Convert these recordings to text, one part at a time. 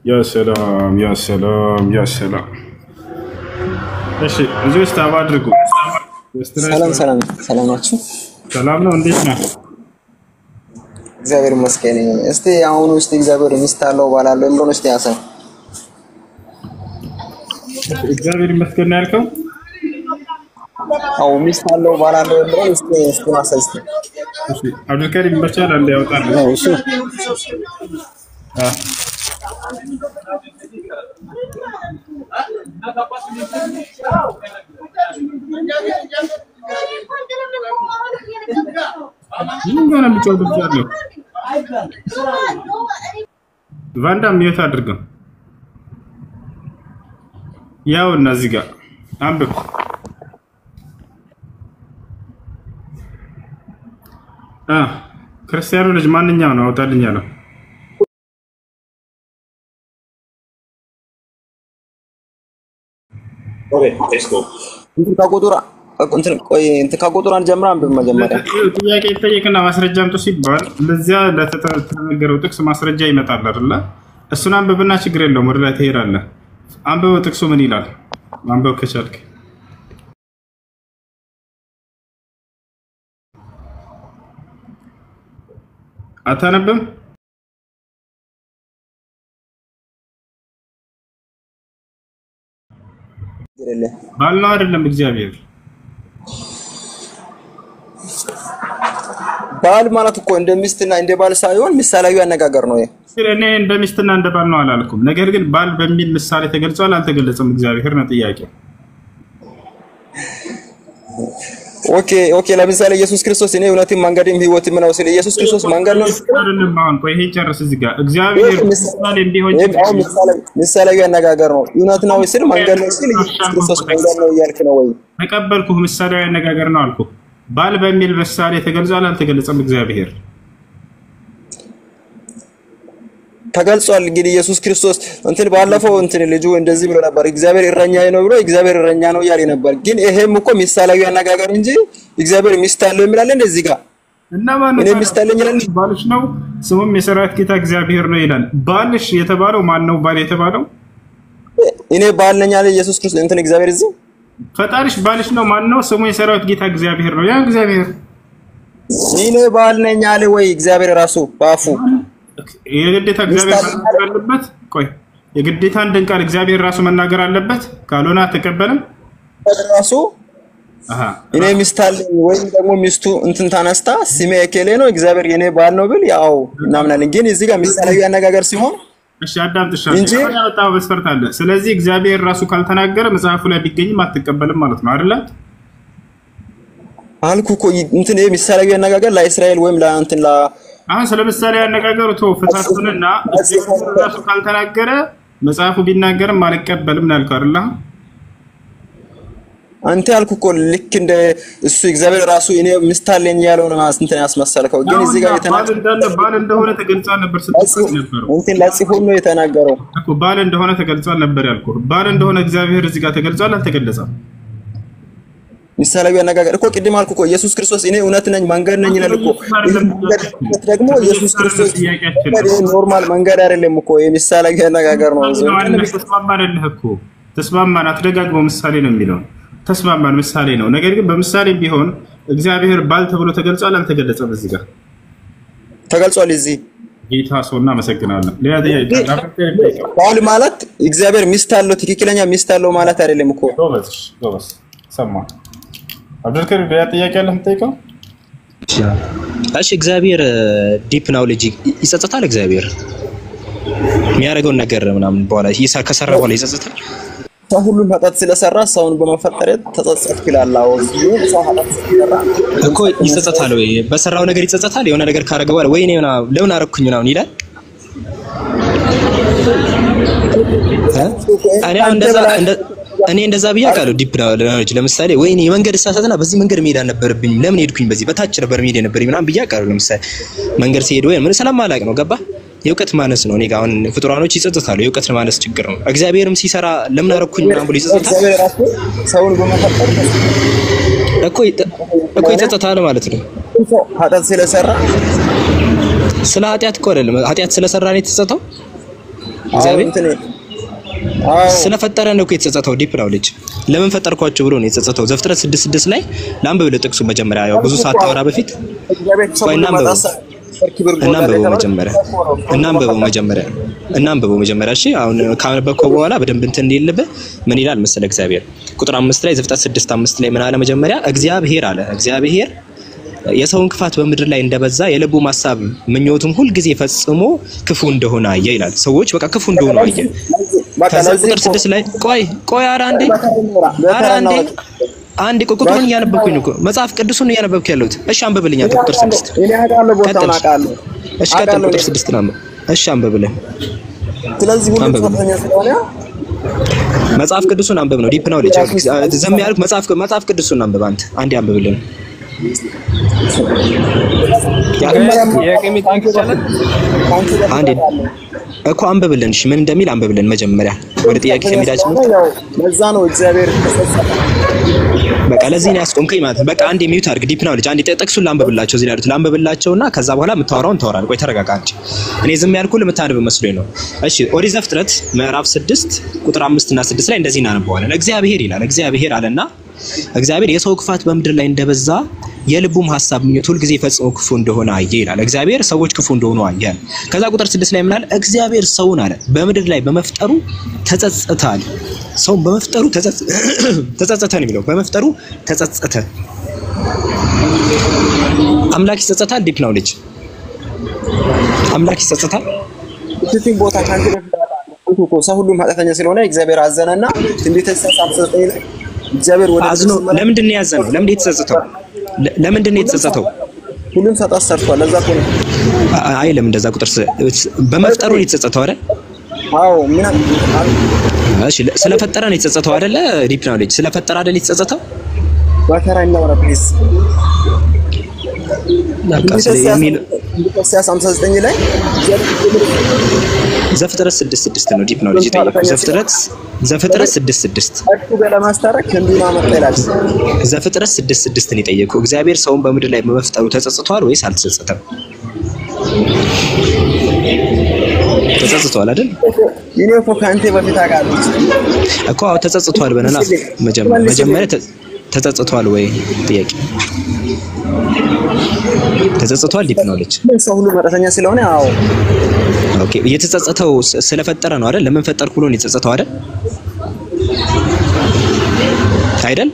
يا سلام يا سلام يا سلام. ايش እዚህ ውስጥ አባድርጉ ሰላም ሰላም ሰላም ናችሁ? ሰላም ነው እንዴት ነህ? እግዚአብሔር ይመስገን። እስቲ አሁን ውስጥ እግዚአብሔር ሚስታለው ባላለው እንደሆነ እስቲ ያሰን እግዚአብሔር ይመስገን ያልከው አው ሚስታለው ባላለው እንደሆነ እስቲ ማሰልስቲ እሺ አብዱልከሪም በቻል አንድ ያወጣል ነው እሺ ምንድነው የምትወዱት? ቫንዳም የት አድርገው ያው እነዚህ ጋር አንብብ ክርስቲያኑ ልጅ ማንኛው ነው አውጣልኝ ያለው? ኦኬ ሌትስ ጎ እንትን ከቁጥር አንጀምራ አንብብ መጀመሪያ ጥያቄ ይጠየቅና ማስረጃ አምጡ ሲባል ለዚያ ለተነገረው ጥቅስ ማስረጃ ይመጣል አይደል? እሱን አንብብና ችግር የለውም ወደ ላይ ትሄዳለህ። አንብበው ጥቅሱ ምን ይላል? አንብበው ከቻልክ አታነብም? ባልነው አይደለም እግዚአብሔር ባል ማለት እኮ እንደ ሚስትና እንደ ባል ሳይሆን ምሳሌያዊ አነጋገር ነው። እኔ እንደ ሚስትና እንደ ባል ነው አላልኩም። ነገር ግን ባል በሚል ምሳሌ ተገልጿል አልተገለጸም? እግዚአብሔር ነው ጥያቄው። ኦኬ ለምሳሌ ኢየሱስ ክርስቶስ እኔ እውነትም መንገድም ህይወትም ነው ሲል ኢየሱስ ክርስቶስ መንገድ ነው አይደለም? አሁን ቆይ ይሄን ጨርስ። እዚህ ጋር እግዚአብሔር ምሳሌ እንዲሆን ምሳሌያዊ አነጋገር ነው። እውነት ነው ሲል መንገድ ነው ሲል ኢየሱስ ክርስቶስ መንገድ ነው እያልክ ነው ወይ? ተቀበልኩህ። ምሳሌያዊ አነጋገር ነው አልኩህ። ባል በሚል ምሳሌ ተገልጿል አልተገለጸም? እግዚአብሔር ተገልጿል። እንግዲህ ኢየሱስ ክርስቶስ እንትን ባለፈው እንትን ልጁ እንደዚህ ብሎ ነበር፣ እግዚአብሔር እረኛዬ ነው ብሎ እግዚአብሔር እረኛ ነው ያለ ነበር። ግን ይሄም እኮ ምሳሌያዊ አነጋገር እንጂ እግዚአብሔር ሚስት አለው ይላል እንደዚህ ጋር እና ማን ነው? እኔ ሚስት አለኝ ይላል። ባልሽ ነው ስሙም የሰራዊት ጌታ እግዚአብሔር ነው ይላል። ባልሽ የተባለው ማን ነው? ባል የተባለው እኔ ባል ነኝ አለ ኢየሱስ ክርስቶስ እንትን እግዚአብሔር እዚህ ፈጣሪሽ ባልሽ ነው ማን ነው? ስሙ የሰራዊት ጌታ እግዚአብሔር ነው። ያ እግዚአብሔር እኔ ባል ነኝ አለ ወይ? እግዚአብሔር ራሱ ባፉ የግዴታ እግዚአብሔር መናገር አለበት? ቆይ የግዴታ አንድን ቃል እግዚአብሔር ራሱ መናገር አለበት? ካልሆነ አትቀበልም? ራሱ እኔ ሚስት አለኝ ወይም ደግሞ ሚስቱ እንትን ታነስታ ስሜ እከሌ ነው እግዚአብሔር የኔ ባል ነው ብል ያው እናምናለን። ግን እዚህ ጋር ምሳሌያዊ አነጋገር ሲሆን እሺ አዳምጥሻለሁ እንጂ ያወጣው መስፈርት አለ። ስለዚህ እግዚአብሔር ራሱ ካልተናገረ መጽሐፉ ላይ ቢገኝም አትቀበልም ማለት ነው አይደል? አልኩ እኮ እንትን ምሳሌያዊ አነጋገር ለእስራኤል ወይም ለእንትን አሁን ስለ ምሳሌያዊ አነጋገሩ ተፈታተነና እግዚአብሔር ራሱ ካልተናገረ መጽሐፉ ቢናገርም አልቀበልም ነው ያልከው አይደል? አንተ ያልኩ እኮ ልክ እንደ እሱ እግዚአብሔር ራሱ እኔ ሚስት አለኝ ያለው ነው እንትን ያስመሰልከው። ግን እዚህ ጋር የተናገረው ባል እንደሆነ ተገልጿል ነበር ስትል ነበር። እንትን ለጽፎ ነው የተናገረው እኮ ባል እንደሆነ ተገልጿል ነበር ያልኩህ። ባል እንደሆነ እግዚአብሔር እዚህ ጋር ተገልጿል አልተገለጸም? ምሳሌያዊ አነጋገር እኮ ቅድም አልኩ እኮ ኢየሱስ ክርስቶስ እኔ እውነት ነኝ መንገድ ነኝ ይላል እኮ። ደግሞ ኢየሱስ ክርስቶስ ኖርማል መንገድ አይደለም እኮ የምሳሌያዊ አነጋገር ነው። ተስማማን እኮ ተስማማን። አትደጋግመው ምሳሌ ነው የሚለው ተስማማን ምሳሌ ነው። ነገር ግን በምሳሌ ቢሆን እግዚአብሔር ባል ተብሎ ተገልጿል አልተገለጸም? እዚህ ጋር ተገልጿል። እዚህ ጌታ ሰውና መሰግናለን። ባል ማለት እግዚአብሔር ሚስት አለው ትክክለኛ ሚስት አለው ማለት አይደለም እኮ። ጎበዝ ሰማ አብዱልከሪም ያ ጥያቄ አለ እንጠይቀው። እሺ እግዚአብሔር ዲፕ ናውሌጅ ይጸጸታል? እግዚአብሔር የሚያደርገውን ነገር ምናምን በኋላ ከሰራ በኋላ ይጸጸታል? ሰው ሁሉ ኃጢአት ስለሰራ ሰውን በመፈጠር ተጸጸት ይላል። ሰው ኃጢአት ስለሰራ እኮ ይጸጸታል ወይ? በሰራው ነገር ይጸጸታል? የሆነ ነገር ካደረገ በኋላ ወይኔ ለምን አደረኩኝ ምናምን ይላል? እኔ እንደዛ ብዬ አውቃለሁ። ዲፕ ናውሌጅ ለምሳሌ ወይኔ መንገድ እሳሳትና በዚህ መንገድ መሄድ አልነበረብኝም ለምን ሄድኩኝ በዚህ በታች ነበር መሄድ የነበረኝ ምናምን ብዬ አውቃለሁ። ለምሳሌ መንገድ ሲሄድ ወይ ምን ስለማላውቅ ነው። ገባ? የእውቀት ማነስ ነው። እኔ ጋር አሁን ፍጡራኖች ይጸጸታሉ። የእውቀት ማነስ ችግር ነው። እግዚአብሔርም ሲሰራ ለምን አደረኩኝ ምናምን ብሎ ይጸጸታል። እግዚአብሔር ራሱ ሰውን በመፈጠር እኮ ይጸጸታል ማለት ነው። ኃጢአት ስለሰራ ስለ ኃጢአት እኮ አይደለም ኃጢአት ስለሰራ ነው የተጸጸተው። እግዚአብሔር ስለፈጠረ ነው እኮ የተጸጸተው። ዲፕ ነው ልጅ ለምን ፈጠርኳቸው ብሎ ነው የተጸጸተው። ዘፍጥረት 6:6 ላይ ላንብብ ለጥቅሱ መጀመሪያ ያው ብዙ ሰዓት ታወራ በፊት እናንብበው መጀመሪያ እሺ። አሁን ካነበብከው በኋላ በደንብ እንትን እንዲልብህ ምን ይላል መሰለህ እግዚአብሔር ቁጥር 5 ላይ ዘፍጥረት 6:5 ላይ ምን አለ መጀመሪያ እግዚአብሔር አለ እግዚአብሔር የሰውን ክፋት በምድር ላይ እንደበዛ የልቡ ሐሳብ ምኞቱም ሁሉ ጊዜ ፈጽሞ ክፉ እንደሆነ አየ ይላል። ሰዎች በቃ ክፉ እንደሆነ አየ። ከዛ ቁጥር 6 ላይ ቆይ አንዴ ቁጥሩን እያነበብኩኝ ነው መጽሐፍ ቅዱስን እያነበብኩ ያለሁት። እሺ አንብብልኝ አንተ ቁጥር 6 እሺ ቀጥል ቁጥር 6 ነው። እሺ አንብብልኝ። ስለዚህ ሁሉ ተፈተኛ ስለሆነ መጽሐፍ ቅዱስን አንብብ ነው። ዲፕ ነው ልጅ ዘም ያልኩ መጽሐፍ ቅዱስን አንብብ አንተ አንዴ አንብብልኝ። አንዴ እኮ አንብብልን እሺ ምን እንደሚል አንብብልን መጀመሪያ ወደ ጥያቄ ከሚዳችን ነው። ለዛ ነው እግዚአብሔር ተሰጸተ በቃ ለዚህ ነው ያስቆምከኝ ማለት ነው። በቃ አንዴ ሚውት አድርግ ዲፕ ነው ልጅ አንዴ ጥቅሱን ላንብብላቸው እዚህ ያሉት ላንብብላቸውና ከዛ በኋላ የምታወራውን ታወራለህ። ቆይ ተረጋጋ አንቺ እኔ ዝም ያልኩህ ለምታነብ መስሎኝ ነው። እሺ ኦሪት ዘፍጥረት ምዕራፍ 6 ቁጥር 5 እና 6 ላይ እንደዚህ እናነባዋለን። እግዚአብሔር ይላል እግዚአብሔር አለና እግዚአብሔር የሰው ክፋት በምድር ላይ እንደበዛ የልቡም ሐሳብ ምኞት ሁሉ ጊዜ ፈጽሞ ክፉ እንደሆነ አየ ይላል። እግዚአብሔር ሰዎች ክፉ እንደሆኑ አየ። ከዛ ቁጥር 6 ላይ ምን አለ? እግዚአብሔር ሰውን አለ በምድር ላይ በመፍጠሩ ተጸጸተ። ሰውን በመፍጠሩ ተጸጸተ ነው የሚለው። በመፍጠሩ ተጸጸተ። አምላክ ይጸጸታል? ዲፕ ነው ልጅ አምላክ ይጸጸታል? እዚህ ቦታ ካንተ እኮ ሰው ሁሉም ኃጢአተኛ ስለሆነ እግዚአብሔር አዘነና ትንቢተ ኢሳይያስ 59 ላይ እግዚአብሔር ወደ አዝኖ ለምንድን ነው ያዘነው? ለምንድን ነው የተጸጸተው? ለምንድን ነው የተጸጸተው? ሁሉም ኃጢአት ሰርቷል። ለዛ እኮ ነው አይልም እንደዛ ቁጥር በመፍጠሩ ነው የተጸጸተው አይደል? አዎ ምን እሺ ስለፈጠረ ነው የተጸጸተው አይደለ? ዲፕ ነው ልጅ ስለፈጠረ አይደል የተጸጸተው? ባከራኛ ወራ ፕሊስ ኢሳይያስ 59 ላይ ዘፍጥረት 6:6 ነው። ዲፕ ነው ልጅ ጠይቀው። ዘፍጥረት 6:6 እሱ ጋር ለማስታረቅ እንዲና መጣላች ዘፍጥረት 6:6 ነው የጠየቀው። እግዚአብሔር ሰውን በምድር ላይ በመፍጠሩ ተጸጽቷል ወይስ አልተጸጸተም? ተጸጽቷል አይደል? ይሄ እኮ ካንተ በፊት አቃለች እኮ አዎ ተጸጽቷል በነና መጀመሪያ ተጸጽቷል ወይ ጥያቄ ተጸጽቷል? ዲፕ ነው ልጅ ሰው ሁሉ ኃጢአተኛ ስለሆነ አዎ ኦኬ የተጸጸተው ስለፈጠረ ነው አይደል? ለምን ፈጠርኩ ብሎ ነው የተጸጸተው አይደል? አይደል?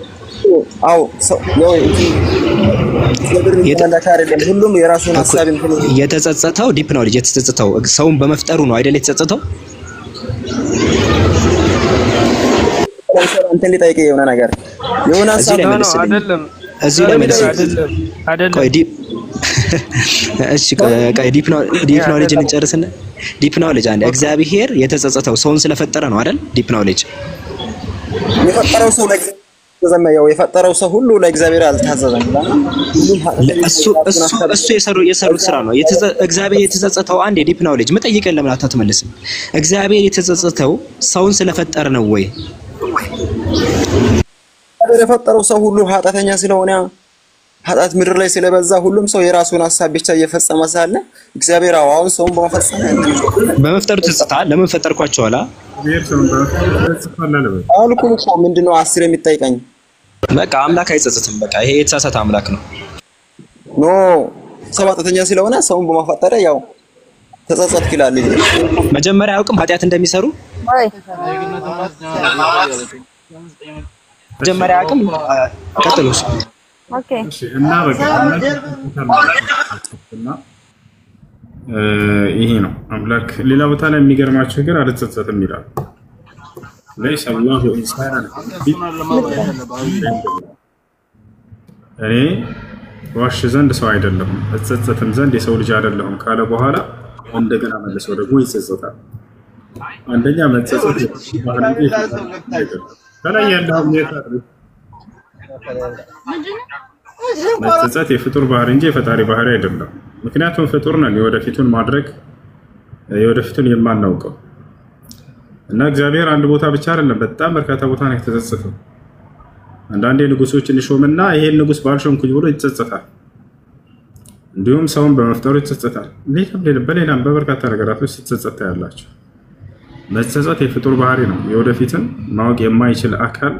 አዎ ሰው ነው ሁሉም የራሱን ሐሳብ የተጸጸተው ዲፕ ነው ልጅ የተጸጸተው ሰውን በመፍጠሩ ነው አይደል የተጸጸተው? አንተ ሊጠይቅ የሆነ ነገር የሆነ ሐሳብ ነው አይደለም? እዚህ ላይ መልስ አይደለም። ቆይ እሺ ቆይ ዲፕ ኖሌጅ እንጨርስና ዲፕ ኖሌጅ አንዴ እግዚአብሔር የተጸጸተው ሰውን ስለፈጠረ ነው አይደል? ዲፕ ኖሌጅ የፈጠረው ሰው ለእግዚአብሔር የፈጠረው ሰው ሁሉ ለእግዚአብሔር አልታዘዘም። እሱ የሰሩት ስራ ነው። እግዚአብሔር የተጸጸተው አንዴ ዲፕ ኖሌጅ መጠየቅን ለምን አትመልስም? እግዚአብሔር የተጸጸተው ሰውን ስለፈጠረ ነው ወይ? የፈጠረው ሰው ሁሉ ኃጢአተኛ ስለሆነ ኃጢአት ምድር ላይ ስለበዛ ሁሉም ሰው የራሱን ሐሳብ ብቻ እየፈጸመ ሳለ እግዚአብሔር አሁን ሰውን በመፍጠሩ ተጸጸተ። ለምን ፈጠርኳቸው አላ አልኩኝ እኮ ምንድነው 10 የሚጠይቀኝ? በቃ አምላክ አይጸጸትም። በቃ ይሄ የተሳሳተ አምላክ ነው። ኖ ሰው ኃጢአተኛ ስለሆነ ሰውን በመፈጠረ ያው ተጸጸት ይላል። መጀመሪያ አያውቅም ኃጢአት እንደሚሰሩ መጀመሪያ አያውቅም። ቀጥሉስ ኦኬ እና በቃ ይሄ ነው አምላክ። ሌላ ቦታ ላይ የሚገርማችሁ ነገር አልተጸጸትም ይላል። ለይስ አላሁ ኢንሳናን እኔ ዋሽ ዘንድ ሰው አይደለም እጸጸትም ዘንድ የሰው ልጅ አይደለሁም ካለ በኋላ እንደገና መልሶ ደግሞ ይጸጸታል። አንደኛ መጸጸት ከላይ ያለው መጸጸት የፍጡር ባህሪ እንጂ የፈጣሪ ባህሪ አይደለም። ምክንያቱም ፍጡር ነን፣ የወደፊቱን ማድረግ የወደፊቱን የማናውቀው እና እግዚአብሔር አንድ ቦታ ብቻ አይደለም በጣም በርካታ ቦታ ነው የተጸጸተው። አንዳንዴ ንጉሶችን ይሾምና ይሄን ንጉስ ባልሾምኩኝ ብሎ ይጸጸታል። እንዲሁም ሰውን በመፍጠሩ ይጸጸታል። በሌላም በበርካታ ነገራቶች ሲጸጸታ ያላቸው መጸጸት የፍጡር ባህሪ ነው። የወደፊትን ማወቅ የማይችል አካል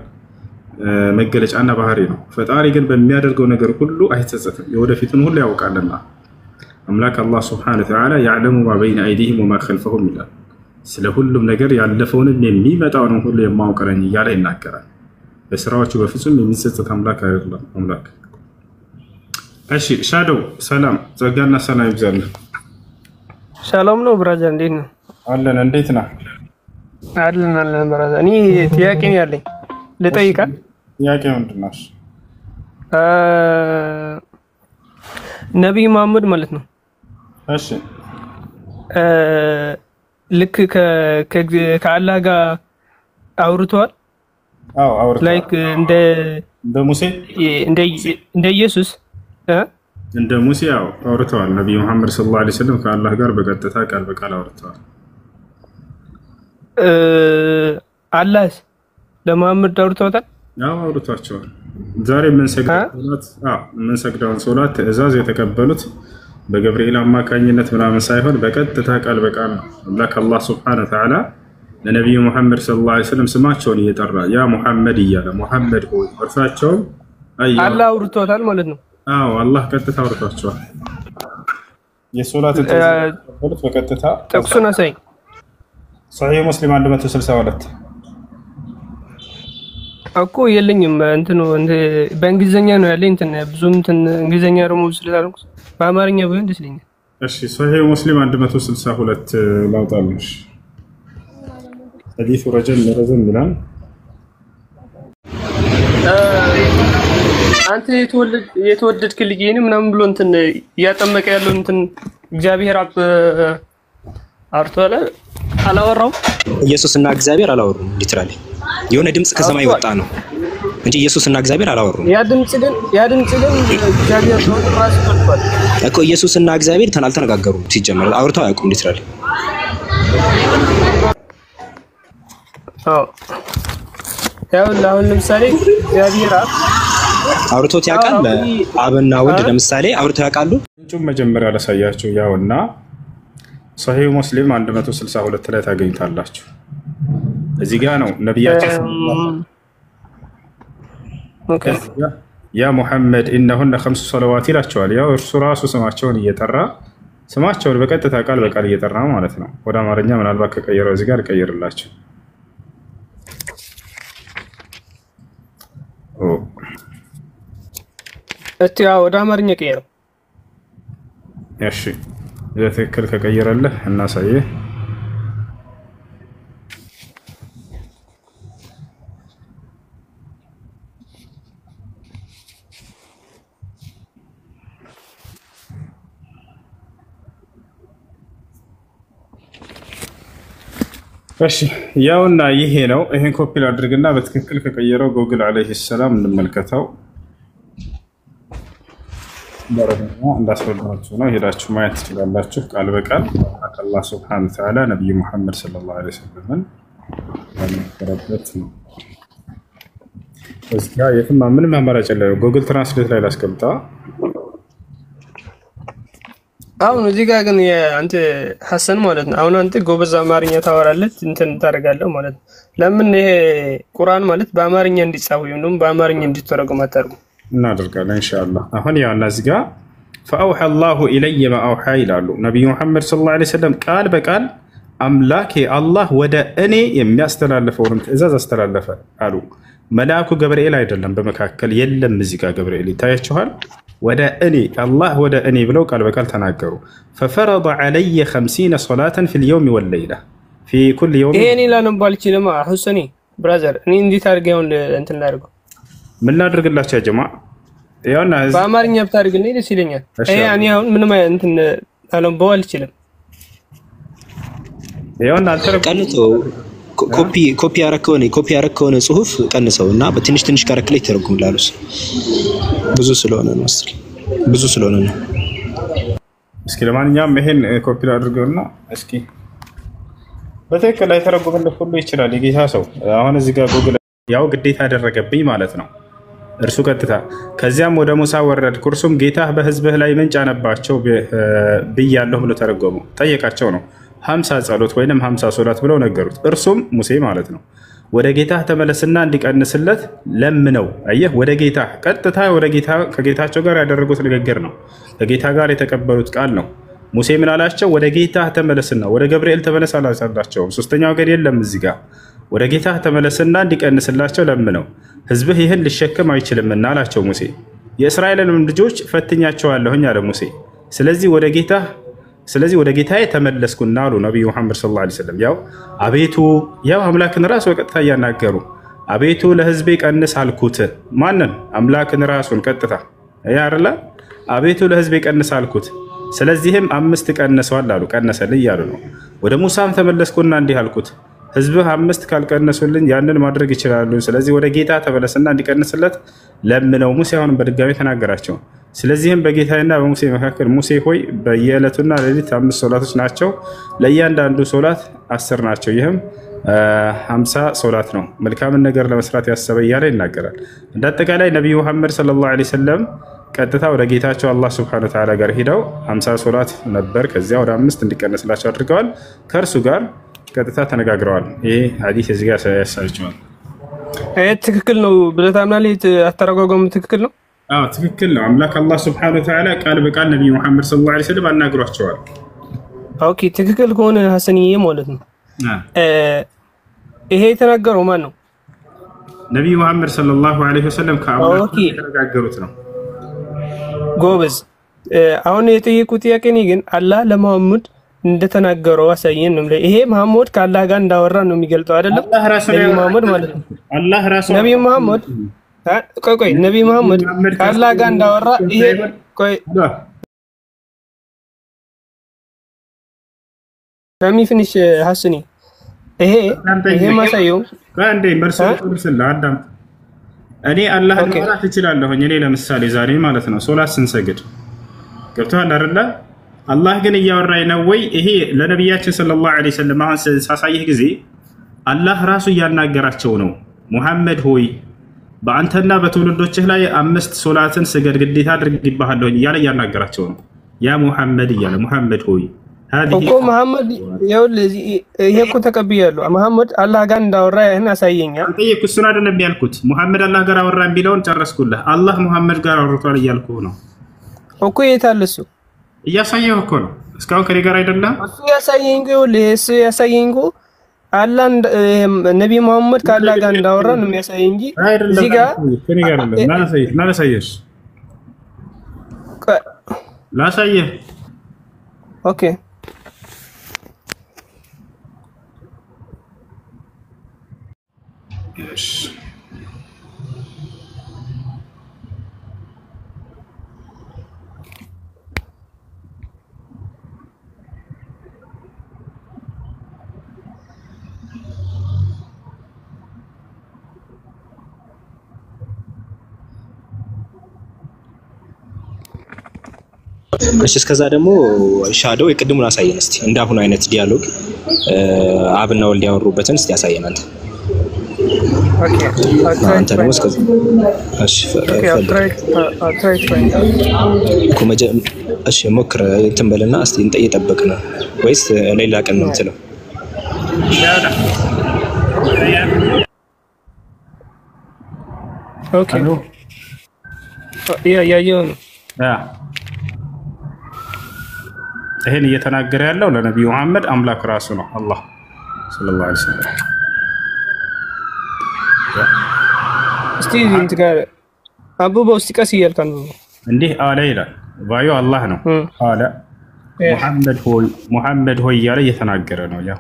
መገለጫና ባህሪ ነው። ፈጣሪ ግን በሚያደርገው ነገር ሁሉ አይጸጸትም፣ የወደፊትን ሁሉ ያውቃልና። አምላክ አላህ ሱብሓነሁ ወተዓላ ያዕለሙ ማ በይነ አይዲሂም ወማ ኸልፈሁም ይላል። ስለ ሁሉም ነገር ያለፈውንም የሚመጣውንም ሁሉ የማውቅ ነኝ እያለ ይናገራል። በስራዎቹ በፍጹም የሚጸጸት አምላክ አይደለም አምላክ። እሺ ሻዶው ሰላም፣ ጸጋና ሰላም ይብዛልህ። ሰላም ነው ብራዘር፣ እንዴት ነው? አለን። እንዴት ነህ? አለን ብራዘር። እኔ ጥያቄ ነው ያለኝ ልጠይቃ። ጥያቄ ምንድን ነው? ነብይ መሐመድ ማለት ነው። እሺ ልክ ከአላህ ጋር አውርተዋል? አዎ አውርተዋል። ላይክ እንደ ሙሴ እንደ ኢየሱስ እንደ ሙሴ አውርተዋል። ነብዩ መሐመድ ሰለላሁ ዐለይሂ ወሰለም ከአላህ ጋር በቀጥታ ቃል በቃል አውርተዋል። አላህስ ለመሐመድ አውርተዋል? አዎ አውርቷቸዋል። ዛሬ የምንሰግደውን ሶላት ትዕዛዝ የተቀበሉት በገብርኤል አማካኝነት ምናምን ሳይሆን በቀጥታ ቃል በቃል ነው። አምላክ አላህ ሱብሓነሁ ወተዓላ ለነቢዩ ሙሐመድ ሰለላሁ ዐለይሂ ወሰለም ስማቸውን እየጠራ ያ ሙሐመድ እያለ ሙሐመድ ሆይ እርሳቸውም አላህ አውርቷታል ማለት ነው። አዎ አላህ ቀጥታ አውርቷቸዋል። የሶላት ተቀበሉት በቀጥታ። ጥቅሱን አሳይ። ሶሒህ ሙስሊም 162 እኮ የለኝም። በእንግሊዝኛ ነው ያለኝ። ብዙም እንግሊዝኛ ደግሞ ስለታልኩ በአማርኛ ቢሆን ደስ ይለኛል። እሺ ሶሒህ ሙስሊም 162 ላውጣልሽ። ሐዲሱ ረዘም ይላል። አንተ የተወደድክ ልጅ ነህ ምናምን ብሎ እያጠመቀ ያለው እግዚአብሔር አውርቷል አላወራውም? ኢየሱስና እግዚአብሔር አላወሩም። ሊትራሊ የሆነ ድምጽ ከሰማይ ወጣ ነው እንጂ ኢየሱስና እግዚአብሔር አላወሩም። ያ ድምጽ ግን እግዚአብሔር ነው ራሱ ተልፏል እኮ። ኢየሱስና እግዚአብሔር አልተነጋገሩም። ሲጀመር አውርተው አያውቁም። ሊትራሊ ያው አሁን ለምሳሌ እግዚአብሔር አውርቶት ያውቃል? አብና ወልድ ለምሳሌ አውርተው ያውቃሉ? እንጩም መጀመሪያ ላሳያችሁ። ያውና ሶሒህ ሙስሊም 162 ላይ ታገኙታላችሁ። እዚህ ጋር ነው ነብያችን ያ ሙሐመድ ኢነሁነ ኸምሱ ሰለዋት ይላቸዋል። ያው እርሱ ራሱ ስማቸውን እየጠራ ስማቸውን በቀጥታ ቃል በቃል እየጠራ ማለት ነው። ወደ አማርኛ ምናልባት ከቀየረው እዚህ ጋር ቀይርላችሁ። ወደ አማርኛ ቀየረው። እሺ በትክክል ከቀየረልህ እናሳየህ። እሺ ያውና ይሄ ነው። ይሄን ኮፒ አድርግና በትክክል ከቀየረው ጎግል አለይሂ ሰላም እንመልከተው። በረከና እንዳስረዳችሁ ነው። ሄዳችሁ ማየት ትችላላችሁ። ቃል በቃል አላህ ሱብሓነሁ ወተዓላ ነብዩ መሐመድ ሰለላሁ ዐለይሂ ወሰለም ያመከረበት ነው። እዚህ ጋር የትም ምንም አማራጭ የለም። ጎግል ትራንስሌት ላይ ላስቀምጣ። አሁን እዚህ ጋር ግን አንተ ሐሰን ማለት ነው። አሁን አንተ ጎበዝ አማርኛ ታወራለህ ታደርጋለህ ማለት ነው። ለምን ይሄ ቁርአን ማለት በአማርኛ እንዲጻፍ ወይም ደግሞ በአማርኛ እንዲተረጎም አታርጉ? እናደርጋለን ኢንሻአላህ። አሁን ያና እዚህ ጋር ፈአውሐ አላሁ ኢለየ ማ አውሐ ይላሉ ነብዩ መሐመድ ሰለላሁ ዐለይሂ ወሰለም። ቃል በቃል አምላኬ አላህ ወደ እኔ የሚያስተላልፈውን ትዕዛዝ አስተላለፈ አሉ። መልአኩ ገብርኤል አይደለም፣ በመካከል የለም። እዚህ ጋር ገብርኤል ይታያችኋል። ወደ እኔ አላህ ወደ እኔ ብለው ቃል በቃል ተናገሩ። ፈፈረض ዐለየ 50 ሶላተን ፊል የውም ወለይላ ፊ ኩል የውም። ይሄ እኔ ላነባው አልችልም። ሁሰኒ ብራዘር እኔ እንዴት አድርገው እንትን ላድርገው? ምን ላድርግላችሁ ያ ጀማዓ? ያውና በአማርኛ ብታደርግልኝ ደስ ይለኛል። ይሄ እኔ አሁን ምንም እንትን አላነባው አልችልም። ያውና አልተረቀንተው ኮፒ ያረከውን ጽሁፍ ቀንሰው እና በትንሽ ትንሽ ካረክለ ይተረጉምላሉ። ብዙ ስለሆነ ነው ብዙ ስለሆነ ነው። እስኪ ለማንኛውም ይሄን ኮፒ አድርገውና እስኪ በትክክል ላይ ተረጉምልህ ሁሉ ይችላል የጌታ ሰው። አሁን እዚህ ጋር ጎግል ያው ግዴታ ያደረገብኝ ማለት ነው እርሱ ቀጥታ። ከዚያም ወደ ሙሳ ወረድኩ፣ እርሱም ጌታህ በህዝብህ ላይ ምን ጫነባቸው ብያለሁ ብሎ ተረጎሙ። ጠየቃቸው ነው 50 ጸሎት ወይንም 50 ሶላት ብለው ነገሩት። እርሱም ሙሴ ማለት ነው። ወደ ጌታ ተመለስና እንዲቀንስለት ለምነው። አየህ፣ ወደ ጌታ ቀጥታ ወደ ጌታ ከጌታቸው ጋር ያደረጉት ንግግር ነው። ከጌታ ጋር የተቀበሉት ቃል ነው። ሙሴ ምን አላቸው? ወደ ጌታ ተመለስና ወደ ገብርኤል ተመለስ አላቸው። ሶስተኛ ወገን የለም እዚህ ጋር። ወደ ጌታ ተመለስና እንዲቀንስላቸው ለምነው፣ ህዝብህ ይህን ሊሸከም አይችልምና አላቸው ሙሴ። የእስራኤልንም ልጆች ፈትኛቸዋለሁኝ አለ ሙሴ። ስለዚህ ወደ ጌታዬ ተመለስኩና አሉ ነቢዩ መሐመድ ሰለላሁ ዐለይሂ ወሰለም። ያው አምላክን ራሱ በቀጥታ እያናገሩ አቤቱ ለህዝቤ ቀንስ አልኩት። ማንን? አምላክን ራሱን ቀጥታ ያርላ። አቤቱ ለህዝቤ ቀንስ አልኩት፣ ስለዚህም 5 ቀነሰዋል አሉ። ቀነሰልኝ እያሉ ነው። ወደ ሙሳም ተመለስኩና እንዲህ አልኩት፣ ህዝብህ 5 ካልቀነሱልኝ ያንን ማድረግ ይችላሉ። ስለዚህ ወደ ጌታ ተመለስና እንዲቀንስለት ለምነው። ሙሴ አሁንም በድጋሚ ተናገራቸው። ስለዚህም በጌታዬና በሙሴ መካከል ሙሴ ሆይ በየዕለቱና ሌሊት 5 ሶላቶች ናቸው፣ ለእያንዳንዱ ሶላት 10 ናቸው። ይህም 50 ሶላት ነው። መልካምን ነገር ለመስራት ያሰበ እያለ ይናገራል። እንደ አጠቃላይ ነቢዩ መሐመድ ሰለላሁ ዐለይሂ ወሰለም ቀጥታ ወደ ጌታቸው አላህ ሱብሓነሁ ወተዓላ ጋር ሄደው 50 ሶላት ነበር፣ ከዚያ ወደ 5 እንዲቀነስላቸው አድርገዋል። ከእርሱ ጋር ቀጥታ ተነጋግረዋል። ይሄ ሐዲስ እዚህ ጋር ያሳያቸዋል። ትክክል ነው ብለህ ታምናለህ? አተረጓጎሙ ትክክል ነው? አዎ ትክክል ነው። አምላክ አላህ ሱብሓነሁ ወተዓላ ቃል በቃል ነብዩ መሐመድ ሰለላሁ ዐለይሂ ወሰለም አናግሯቸዋል። ኦኬ ትክክል ከሆነ ሐሰንዬ ማለት ነው። ይሄ የተናገረው ማን ነው? ነብዩ መሐመድ ሰለላሁ ዐለይሂ ወሰለም ከአምላክ ጋር የተነጋገሩት ነው። ጎበዝ። አሁን የጠየቁት ጥያቄ ነው ግን አላህ ለመሐመድ እንደተናገረው አሳየን ነው። ይሄ መሐመድ ከአላህ ጋር እንዳወራ ነው የሚገልጠው አይደለም? ነብዩ መሐመድ ማለት ነው። አላህ ራሱ ነብዩ መሐመድ ቆይ ነብዩ መሐመድ ከአላህ ጋር እንዳወራ ይሄ ቆይ ለሚፍንሽ ሐሰኒ ይሄ ማሳየው አንዴ መርሰል አዳም እኔ አላህን ማውራት እችላለሁ። እኔ ለምሳሌ ዛሬ ማለት ነው ሶላት ስንሰግድ ገብቷል አይደል? አላህ ግን እያወራኝ ነው ወይ? ይሄ ለነብያችን ሰለላሁ ዐለይሂ ወሰለም አሁን ሳሳይህ ጊዜ አላህ ራሱ እያናገራቸው ነው። ሙሐመድ ሆይ በአንተና በትውልዶችህ ላይ 5 ሶላትን ስገድ ግዴታ አድርጌብሃለሁ እያለ እያናገራቸው ነው። ያ ሙሐመድ እያለ ሙሐመድ ሆይ እኮ መሐመድ ይሄ እኮ ተቀብያለሁ። መሐመድ አላህ ጋር እንዳወራ ይሄን አሳየኛ። ጠየቅኩ። እሱን አይደለም ያልኩት። ሙሐመድ አላህ ጋር አወራ ቢለውን ጨረስኩልህ። አላህ ሙሐመድ ጋር አውርቷል እያልኩህ ነው እኮ። የት አለ እሱ? እያሳየሁ እኮ ነው። እስካሁን ከኔ ጋር አይደለም እሱ ያሳየኝ እኮ አላህ ነብዩ መሐመድ ከአላህ ጋር እንዳወራ ነው የሚያሳይ እንጂ እዚህ ጋር ከኔ ጋር አይደለም። ላሳየሽ ላሳየህ። ኦኬ Yes. እሺ እስከዛ ደግሞ ሻዶው የቅድሙን አሳየን እስቲ። እንዳሁን አይነት ዲያሎግ አብና ወልድ ያወሩበትን እስቲ ያሳየን አንተ። ኦኬ አንተ ደግሞ እስከዛ እሺ እሺ ሞክር እንትን በልና እስቲ እየጠበቅን ወይስ ሌላ ቀን ነው የምትለው? ኦኬ ያየው ነው ይሄን እየተናገረ ያለው ለነብዩ መሐመድ አምላክ ራሱ ነው። አላህ ሰለላሁ ዐለይሂ ወሰለም እስቲ እንት ጋር አቡበው እስቲ ቀስ እያልከን እንዲህ አለ ይላል። ባዩ አላህ ነው አለ ሙሐመድ ሆይ እያለ እየተናገረ ነው። ያ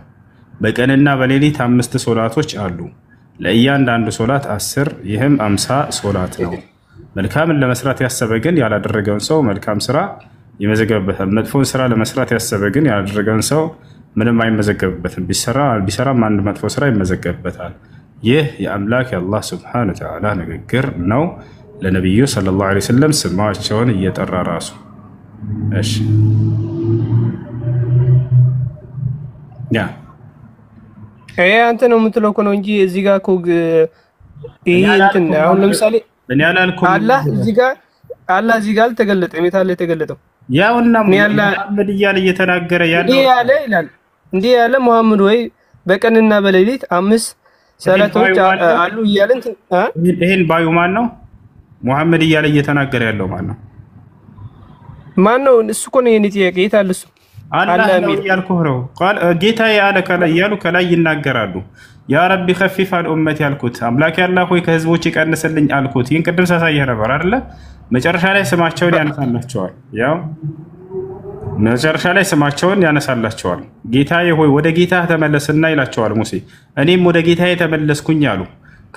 በቀንና በሌሊት 5 ሶላቶች አሉ፣ ለእያንዳንዱ ሶላት 10፣ ይህም 50 ሶላት ነው። መልካምን ለመስራት ያሰበ ግን ያላደረገውን ሰው መልካም ስራ ይመዘገብበታል። መጥፎን ስራ ለመስራት ያሰበ ግን ያላደረገውን ሰው ምንም አይመዘገብበትም። ቢሰራም አንድ መጥፎ ስራ ይመዘገብበታል። ይህ የአምላክ የአላህ ሱብሓነሁ ወተዓላ ንግግር ነው። ለነብዩ ሰለላሁ ዐለይሂ ወሰለም ስማቸውን እየጠራ ራሱ እሺ ያ አንተ ነው የምትለው እኮ ነው እንጂ እዚህ ጋር እኮ ይሄ እንትን አሁን ለምሳሌ እኔ አላልኩም። አላህ እዚህ ጋር አልተገለጠም። የት አለ የተገለጠው? ያውና ሙሐመድ እያለ እየተናገረ ያለው ያለ ይላል እንዲህ ያለ መሐመድ ወይ በቀንና በሌሊት 5 ሰላቶች አሉ እያለ እንትን ይሄን ባዩ ማን ነው? ሙሐመድ እያለ እየተናገረ ያለው ማን ነው? ማን ነው? እሱ እኮ ነው የኔ ጥያቄ። የት አለ እሱ? አላህ ነው ያልኩህ ነው። ጌታዬ ያለ ከላይ እያሉ ከላይ ይናገራሉ። ያ ረቢ ኸፊፍ አል ኡመት ያልኩት አምላክ ያላህ ሆይ ከህዝቦች ይቀንስልኝ አልኩት። ይህን ቅድም ሳሳየህ ነበር አይደለ? መጨረሻ ላይ ስማቸውን ያነሳላቸዋል። ያው መጨረሻ ላይ ስማቸውን ያነሳላቸዋል። ጌታዬ ሆይ ወደ ጌታህ ተመለስና ይላቸዋል ሙሴ። እኔም ወደ ጌታዬ ተመለስኩኝ አሉ።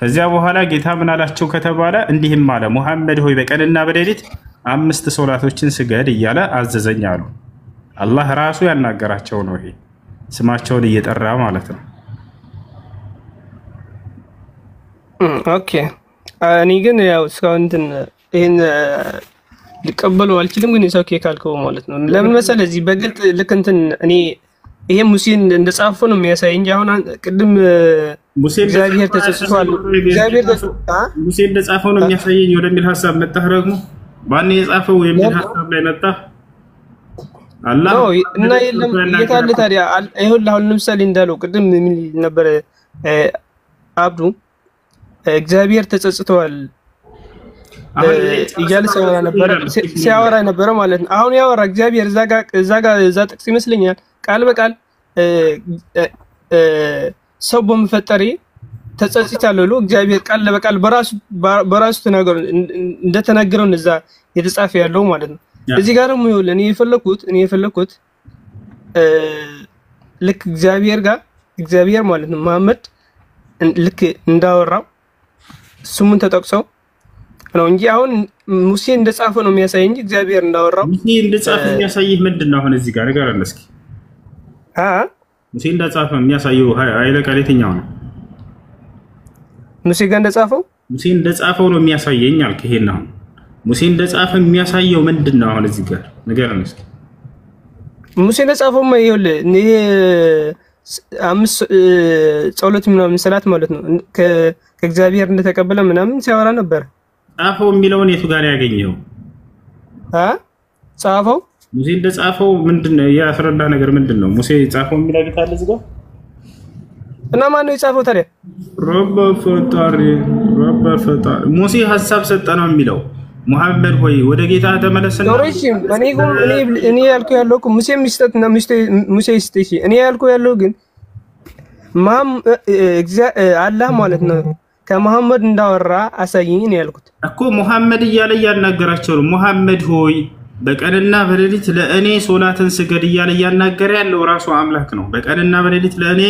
ከዚያ በኋላ ጌታ ምን አላቸው ከተባለ እንዲህም አለ፣ ሙሐመድ ሆይ በቀንና በሌሊት 5 ሶላቶችን ስገድ እያለ አዘዘኝ አሉ። አላህ ራሱ ያናገራቸው ነው። ይሄ ስማቸውን እየጠራ ማለት ነው። ኦኬ እኔ ግን ያው እስካሁን እንትን ይሄን ሊቀበሉ አልችልም። ግን ሰው ካልከው ማለት ነው ለምን መሰለህ እዚህ በግልጥ ልክ እንትን እኔ ይሄ ሙሴን እንደጻፈው ነው የሚያሳይ እንጂ አሁን ቅድም እግዚአብሔር ተጸጽቷል ሙሴ እንደጻፈው ነው የሚያሳየኝ ወደሚል ሐሳብ መጣህ። ደግሞ ማን የጻፈው የሚል ሐሳብ ላይ መጣህ። አላህ ነው እና የለም የታለ ታዲያ? ይኸውልህ አሁን ለምሳሌ እንዳለው ቅድም ምን ነበር አብዱ እግዚአብሔር ተጸጽቷል እያለ ሲያወራ ነበር ማለት ነው። አሁን ያወራ እግዚአብሔር እዛ ጥቅስ ይመስለኛል ቃል በቃል ሰው በመፈጠሬ ተጸጽቻለሁ ብሎ እግዚአብሔር ቃል በቃል በራሱ ተናገረ እንደተናገረው እዛ የተጻፈ ያለው ማለት ነው። እዚህ ጋር ደግሞ ይኸውልህ እኔ የፈለኩት ልክ እግዚአብሔር ማለት ነው መሐመድ ልክ እንዳወራው ስሙን ተጠቅሰው ነው እንጂ አሁን ሙሴ እንደጻፈው ነው የሚያሳይ እንጂ እግዚአብሔር እንዳወራው ሙሴ እንደጻፈው የሚያሳይህ ምንድነው? አሁን እዚህ ጋር ነገር አለ። እስኪ ሙሴ እንደጻፈው የሚያሳየው ኃይለ ቃል የትኛው ነው? ሙሴ ጋር እንደጻፈው ነው የሚያሳየኝ አልክ። ይሄን አሁን ሙሴ እንደጻፈው የሚያሳየው ምንድነው? አሁን እዚህ ጋር ነገር አለ። እስኪ ሙሴ እንደጻፈው ይኸውልህ ይሄ 5 ጸሎት ምናምን ሰላት ማለት ነው ከእግዚአብሔር እንደተቀበለ ምናምን ሲያወራ ነበር። ጻፈው የሚለውን የቱ ጋር ያገኘው? ጻፈው ሙሴ እንደጻፈው ምንድነው ያስረዳ ነገር ምንድነው? ሙሴ ጻፈው የሚለው ካለ እዚህ ጋር እና ማን ነው የጻፈው ታዲያ? ረብ ፈጣሪ ሙሴ ሐሳብ ሰጠ ነው የሚለው። ሙሐመድ ሆይ ወደ ጌታ ተመለስና ዶሬሽም እኔ ያልኩ ያለው ሙሴ ሚስጥትና ሙሴ ይስጥሽ እኔ ያልኩ ያለው ግን አላህ ማለት ነው ከመሐመድ እንዳወራ አሳይኝ ነው ያልኩት እኮ። ሙሐመድ እያለ እያናገራቸው ነው። ሙሐመድ ሆይ በቀንና በሌሊት ለእኔ ሶላትን ስገድ እያለ እያናገረ ያለው ራሱ አምላክ ነው። በቀንና በሌሊት ለእኔ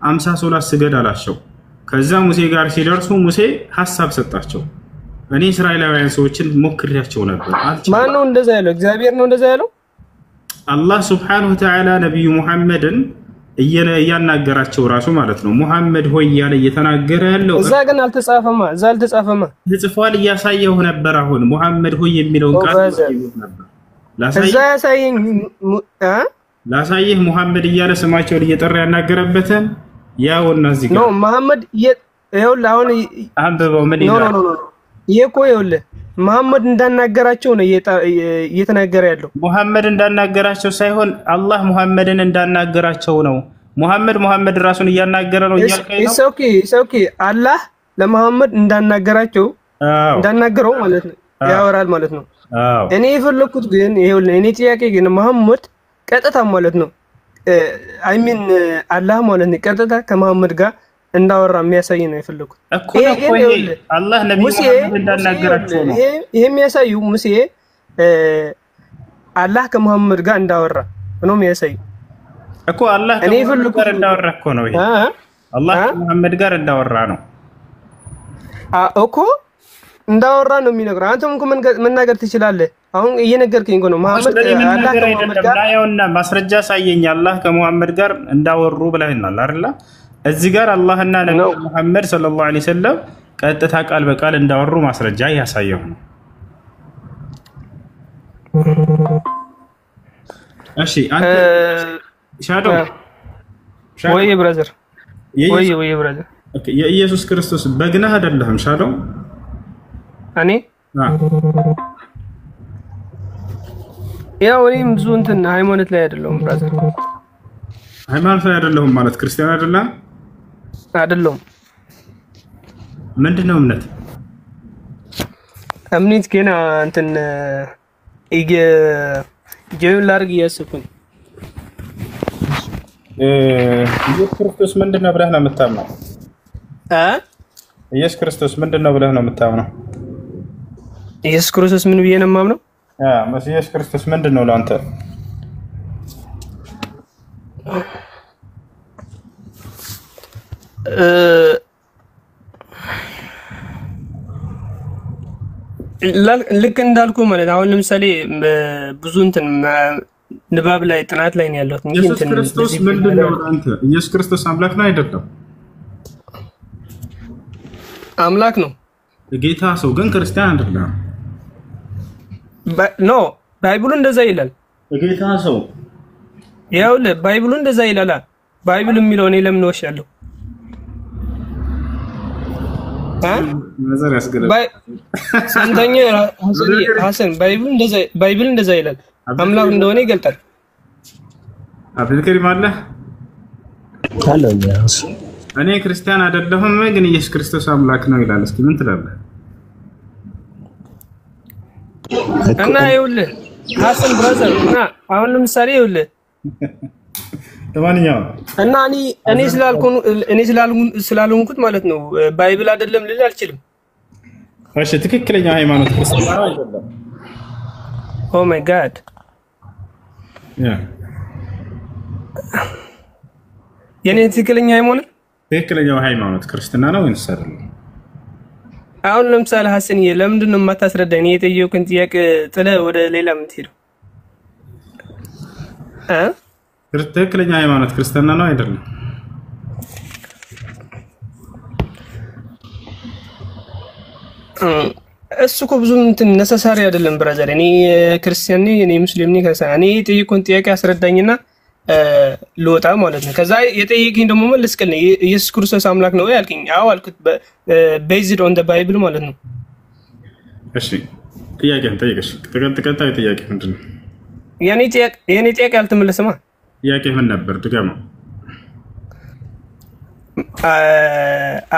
50 ሶላት ስገድ አላቸው። ከዛ ሙሴ ጋር ሲደርሱ ሙሴ ሐሳብ ሰጣቸው። እኔ እስራኤላውያን ሰዎችን ሞክሬያቸው ነበር። ማን ነው እንደዛ ያለው? እግዚአብሔር ነው እንደዛ ያለው። አላህ ሱብሓነሁ ወተዓላ ነብዩ ሙሐመድን እያናገራቸው ራሱ ማለት ነው። ሙሐመድ ሆይ እያለ እየተናገረ ያለው እዛ ግን አልተጻፈማ። ተጽፏል። እያሳየሁ ነበር። አሁን ሙሐመድ ሆይ የሚለውን ቃል ነበር ላሳየህ ሙሐመድ እያለ ስማቸውን እየጠራ ያናገረበትን ያውና እዚህ ጋር ነው መሐመድ ይኸውልህ አሁን አንብበው ምን ይላል? ይሄ እኮ ይኸውልህ መሐመድ እንዳናገራቸው ነው እየተናገረ ያለው። ሙሐመድ እንዳናገራቸው ሳይሆን አላህ ሙሐመድን እንዳናገራቸው ነው። ሙሐመድ ራሱን እያናገረ ነው እያልከኝ ነው። ኦኬ አላህ ለሙሐመድ እንዳናገራቸው እንዳናገረው ማለት ነው ያወራል ማለት ነው። እኔ የፈለኩት ግን ይኸውልህ እኔ ጥያቄ ግን ሙሐመድ ቀጥታ ማለት ነው አይሚን አላህ ማለት ነው ቀጥታ ከሙሐመድ ጋር እንዳወራ የሚያሳይ ነው የፈለኩት እኮ አላህ ነብዩ ሙሐመድ እንዳናገራቸው ነው። ይሄ የሚያሳዩ ሙሴ አላህ ከሙሐመድ ጋር እንዳወራ ነው የሚያሳይ እኮ። አላህ ከሙሐመድ ጋር እንዳወራ እኮ ነው ይሄ። አላህ ከሙሐመድ ጋር እንዳወራ ነው እኮ እንዳወራ ነው የሚነግረው። አንተም እኮ መናገር ትችላለህ። አሁን እየነገርከኝ እኮ ነው መሐመድ አላህ ከሙሐመድ ጋር ያውና ማስረጃ ሳየኝ አላህ ከሙሐመድ ጋር እንዳወሩ ብለህናል አይደል? እዚህ ጋር አላህና ነብዩ ሙሐመድ ሰለላሁ ዐለይሂ ወሰለም ቀጥታ ቃል በቃል እንዳወሩ ማስረጃ ያሳየው ነው። እሺ አንተ ሻዶ ወይ ብራዘር የኢየሱስ ክርስቶስ በግነህ አይደለህም ሻዶ? እኔ ያው እኔም ብዙ እንትን ሃይማኖት ላይ አይደለሁም ብራዘር። ሃይማኖታዊ አይደለሁም ማለት ክርስቲያን አይደለም አይደለም። ምንድነው እምነት? እምነት ገና እንትን ጀውን ላርግ እያሰብኩኝ ኢየሱስ ክርስቶስ ምንድነው ብለህ ነው የምታምነው? ኢየሱስ ክርስቶስ ምንድነው ብለህ ነው የምታምነው? ኢየሱስ ክርስቶስ ምን ብዬ ነው የማምነው? ኢየሱስ ክርስቶስ ምንድነው ለአንተ? ልክ እንዳልኩ ማለት አሁን ለምሳሌ ብዙ እንትን ንባብ ላይ ጥናት ላይ ነው ያለሁት እንጂ ኢየሱስ ክርስቶስ ምንድነው ለአንተ? ኢየሱስ ክርስቶስ አምላክ ነው አይደለም? አምላክ ነው። ጌታ ሰው ግን ክርስቲያን አይደለም። ኖ ባይብሉ እንደዛ ይላል። ጌታ ሰው ይኸውልህ ባይብሉ እንደዛ ይላል። ባይብል የሚለው እኔ ለምን ወሻለሁ? ነዘር ያስገለጥ ሰንተኛ ሐሰን ባይብል እንደዛ ይላል። አምላክ እንደሆነ ይገልጣል። አብዱል ከሪም አለ እኔ ክርስቲያን አይደለሁም ግን ኢየሱስ ክርስቶስ አምላክ ነው ይላል። እስኪ ምን ትላለህ? እና ይኸውልህ ሐሰን ብራዘር እና አሁን ለምሳሌ ይኸውልህ ለማንኛውም እና እኔ ስላልሆንኩት ማለት ነው ባይብል አይደለም ልል አልችልም። እሺ ትክክለኛ ሃይማኖት ክርስትና ነው አይደለም? ኦ ማይ ጋድ የኔ ትክክለኛው ሃይማኖት ክርስትና ነው ወይስ አይደለም? አሁን ለምሳሌ ሐሰንዬ ለምንድን ነው የማታስረዳኝ? የጠየቁን ጥያቄ ጥለህ ወደ ሌላ የምትሄደው? ትክክለኛ ሃይማኖት ክርስትና ነው አይደለም? እሱ እኮ ብዙ እንትን ነሰሳሪ አይደለም ብራዘር። እኔ ክርስቲያን ነኝ፣ እኔ ሙስሊም ነኝ። እኔ የጠየቁን ጥያቄ አስረዳኝና ልወጣ ማለት ነው። ከዛ የጠየቀኝ ደግሞ መልስከልኝ። ኢየሱስ ክርስቶስ አምላክ ነው ያልከኝ? አዎ አልኩት። ቤዝድ ኦን ዘ ባይብል ማለት ነው። እሺ ጥያቄን ጠይቀሽ ተቀጣዩ ጥያቄ ምንድን ነው? የኔ ጥያቄ አልተመለሰማ። ጥያቄ ምን ነበር? ድገመው።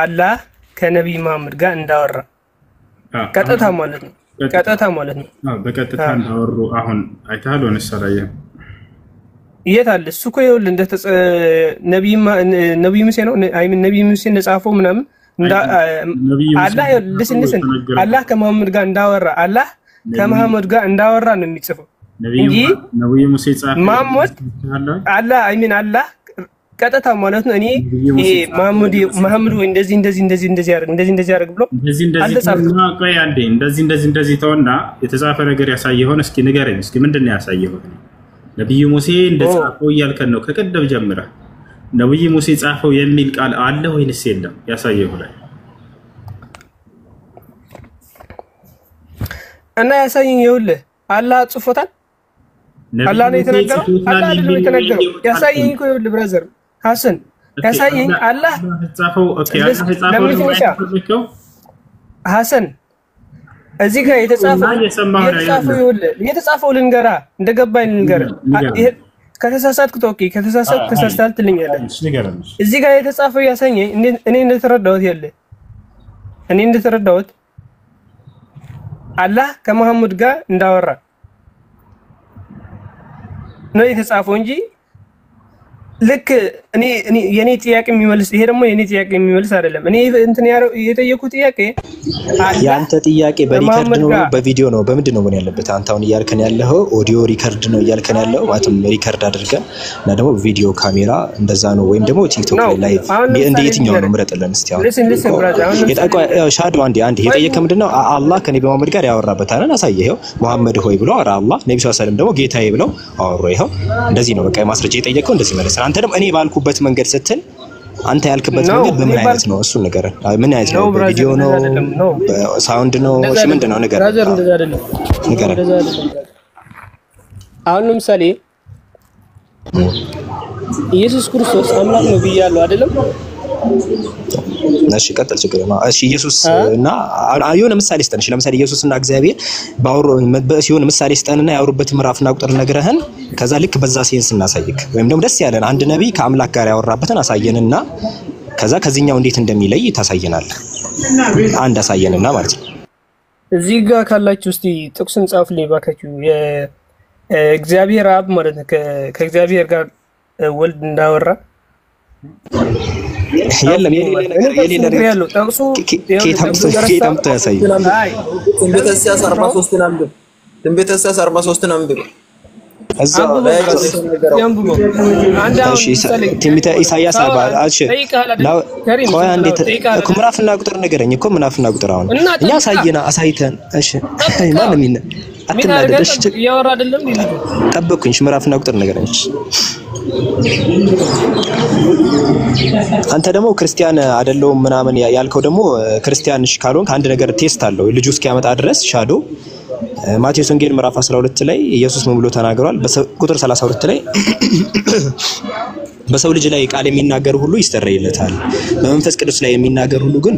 አላህ ከነቢይ መሐመድ ጋር እንዳወራ ቀጥታ ማለት ነው። በቀጥታ እንዳወሩ አሁን አይተሃል ወይስ አላየህም? የት አለ እሱ? እኮ ይኸውልህ ነቢይ ሙሴ ነው ነቢይ ሙሴ እንደጻፈው ምናምን አላህ ከመሐመድ ጋር እንዳወራ ነው የሚጽፈው እንጂ ነቢይ ሙሴ ጻፈ መሐመድ አላህ ቀጥታ ማለት ነው። እኔ መሐመድ ወይ እንደዚህ ያደርግ ብሎ አልተጻፈም። ቆይ አንዴ እንደዚህ ተውና የተጻፈ ነገር ያሳየኸውን እስኪ ንገረኝ። እስኪ ምንድን ነው ያሳየኸውን? ነቢዩ ሙሴ እንደጻፈው እያልከን ነው ከቀደም ጀምረህ። ነቢዩ ሙሴ ጻፈው የሚል ቃል አለ ወይንስ የለም? ያሳየው ላይ እና ያሳየኝ። ይኸውልህ አላህ ጽፎታል። አላህ ነው የተናገረው። አላህ ነው የተናገረው። ያሳየኝ እኮ ይኸውልህ ብራዘር ሐሰን ያሳየኝ። አላህ ጻፈው። ኦኬ ጻፈው ሐሰን እዚህ ጋር የተጻፈው ልንገራ እንደገባኝ ልንገራ። ከተሳሳትኩ ኦኬ፣ ከተሳሳትኩ ተሳስተሃል ትልኛለህ። እዚህ ጋር የተጻፈው ያሳየኝ እኔ እንደተረዳሁት አላህ ከመሐመድ ጋር እንዳወራ ነው የተጻፈው እንጂ ልክ የኔ ጥያቄ የሚመልስ ይሄ ደግሞ የኔ ጥያቄ የሚመልስ አይደለም። እኔ እንትን የጠየኩት ጥያቄ ያንተ ጥያቄ በሪከርድ ነው በቪዲዮ ነው በምንድን ነው ምን ያለበት? አንተ አሁን እያልከን ያለው ኦዲዮ ሪከርድ ነው እያልከን ያለው ማለትም ሪከርድ አድርገን እና ደግሞ ቪዲዮ ካሜራ እንደዛ ነው ወይም ደግሞ ቲክቶክ ላይ ላይቭ እንደ የትኛው ነው ምረጥልን እስቲ። አሁን ሻዶ አንዴ የጠየቀ ምንድነው አላህ ከነብዩ መሐመድ ጋር ያወራበት አይደል? አሳየኸው። መሐመድ ሆይ ብሎ አራ አላህ ነብዩ ሰለላሁ ዐለይሂ ወሰለም ደግሞ ጌታዬ ብለው አወሩ። ይሄው እንደዚህ ነው በቃ ማስረጃ የጠየቀው እንደዚህ ማለት ነው። አንተ ደግሞ እኔ ባልኩበት መንገድ ስትል አንተ ያልክበት መንገድ በምን አይነት ነው? እሱ ነገር ምን አይነት ነው? በቪዲዮ ነው? በሳውንድ ነው? እሺ ምንድነው ነገር? ብራዘር እንደዛ አይደለም። አሁን ለምሳሌ ኢየሱስ ክርስቶስ አምላክ ነው ብያለሁ አይደለም? እሺ ቀጥል ችግር ነው። እሺ ኢየሱስ እና የሆነ ምሳሌ ስጠን። እሺ ለምሳሌ ኢየሱስና እግዚአብሔር ባወሩ ሲሆን ምሳሌ ስጠንና ያወሩበት ምዕራፍና ቁጥር ነግረህን ከዛ ልክ በዛ ሴንስ እናሳይክ ወይም ደግሞ ደስ ያለን አንድ ነብይ ከአምላክ ጋር ያወራበትን አሳየንና ከዛ ከዚህኛው እንዴት እንደሚለይ ታሳየናለህ። አንድ አሳየንና ማለት ነው። እዚህ ጋር ካላችሁ እስቲ ጥቅስን ጻፉልኝ ባካችሁ። የእግዚአብሔር አብ ማለት ነው ከእግዚአብሔር ጋር ወልድ እንዳወራ የለም የሌለ ነገር ያለው ጠቅሱ ከታምቶ ያሳይ ትንቢተ ኢሳይያስ 43 አንብብ። ትንቢተ ኢሳይያስ 43 አንብብ። እዛው ላይ ያንብቡ። እሺ ትንቢተ ኢሳይያስ 40 እሺ ነው ቆይ እንዴት እኮ ምዕራፍና ቁጥር ነገረኝ እኮ ምዕራፍና ቁጥር አሁን እኛ አሳይተን እሺ ማንም ይነ አትናደደሽ ያወራ አይደለም ይልኝ ጠብቁኝ ምዕራፍና ቁጥር ነገረኝ። አንተ ደግሞ ክርስቲያን አይደለም ምናምን ያልከው ደግሞ ክርስቲያንሽ ካልሆንክ አንድ ነገር ቴስት አለው ልጁ እስኪያመጣ ድረስ ሻዶ ማቴዎስ ወንጌል ምዕራፍ 12 ላይ ኢየሱስ ምን ብሎ ተናግሯል? በቁጥር 32 ላይ በሰው ልጅ ላይ ቃል የሚናገር ሁሉ ይሰረይለታል፣ በመንፈስ ቅዱስ ላይ የሚናገር ሁሉ ግን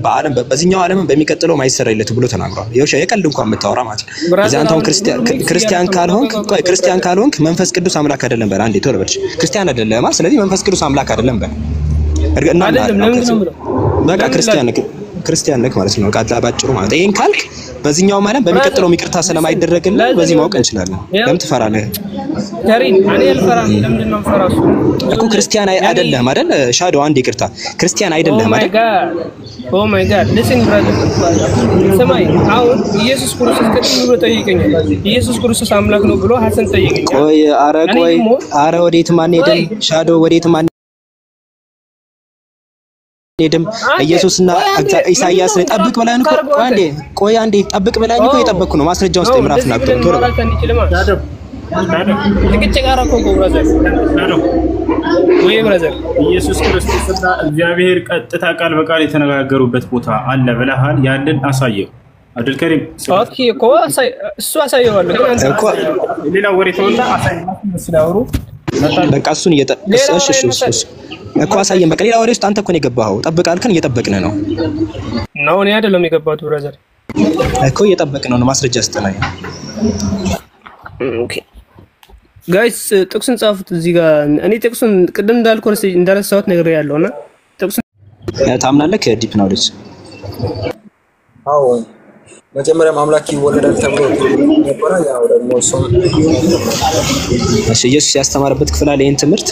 በዚህኛው ዓለም በሚቀጥለው ማይሰረይለት ብሎ ተናግሯል። የቀልድ እንኳን የምታወራ ማለት ነው። እዚህ አንተ ክርስቲያን ካልሆንክ መንፈስ ቅዱስ አምላክ አይደለም በል። አንዴ ቶሎ በልሽ ክርስቲያን አይደለም ማለት ስለዚህ መንፈስ ቅዱስ አምላክ አይደለም በል። በቃ ክርስቲያን ነክ ማለት ነው። ቃጣ ባጭሩ ማለት ይሄን ካልክ በዚህኛው ማለት በሚቀጥለው ይቅርታ ስለማይደረግልህ በዚህ ማወቅ እንችላለን። ለምን ትፈራለህ? ከሪም እኔ አልፈራም። ለምንድን ነው የምፈራው? እኮ ክርስቲያን አይደለም አይደል? ሻዶ አንድ ይቅርታ ክርስቲያን አይደለም አይደል? ኦ ማይ ጋድ ሊስን ብራዘር ሰማይ አሁን ኢየሱስ ክርስቶስ ከጥንት ብሎ ጠይቀኛል። ኢየሱስ ክርስቶስ አምላክ ነው ብሎ ሐሰን ጠይቀኛል። ቆይ አረ ወዴት ማን ሄደን? ሻዶ ወዴት ማን ሄደም? ኢየሱስና ኢሳይያስ ላይ ጠብቅ ብላኝ እኮ ቆይ አንዴ ጠብቅ ብላኝ እኮ የጠበቅኩ ነው። ማስረጃ ውስጥ ምዕራፍና ቁጥር ቶሎ ወይ ብራዘር ኢየሱስ ክርስቶስና እግዚአብሔር ቀጥታ ቃል በቃል የተነጋገሩበት ቦታ አለ ብለሃል። ያንን አሳየው አብዱል ከሪም። ኦኬ እኮ እሱ አሳየዋለሁ ግን አንተ እኮ ሌላ ወሬ ተወጣ አሳየናችሁ ስለአውሩ በቃ እሱን እሺ እኮ አሳየን። በቃ ሌላ ወሬ ውስጥ አንተ እኮ ነው የገባኸው። ጠብቃልከን እየጠበቅን ነው እኔ አይደለም የገባሁት ብራዘር እኮ እየጠበቅን ነው። ማስረጃ ስጠናኝ። ኦኬ ጋይስ ጥቅሱን ጻፉት እዚህ ጋር። እኔ ጥቅሱን ቅድም እንዳልኩት ነገር ያለውና ጥቅሱን ታምናለህ? ዲፕ ናውሌጅ አዎ መጀመሪያም አምላክ ይወለዳል ተብሎ ነበር። ያው ደግሞ እሺ ኢየሱስ ያስተማረበት ክፍል አለ። ይሄን ትምህርት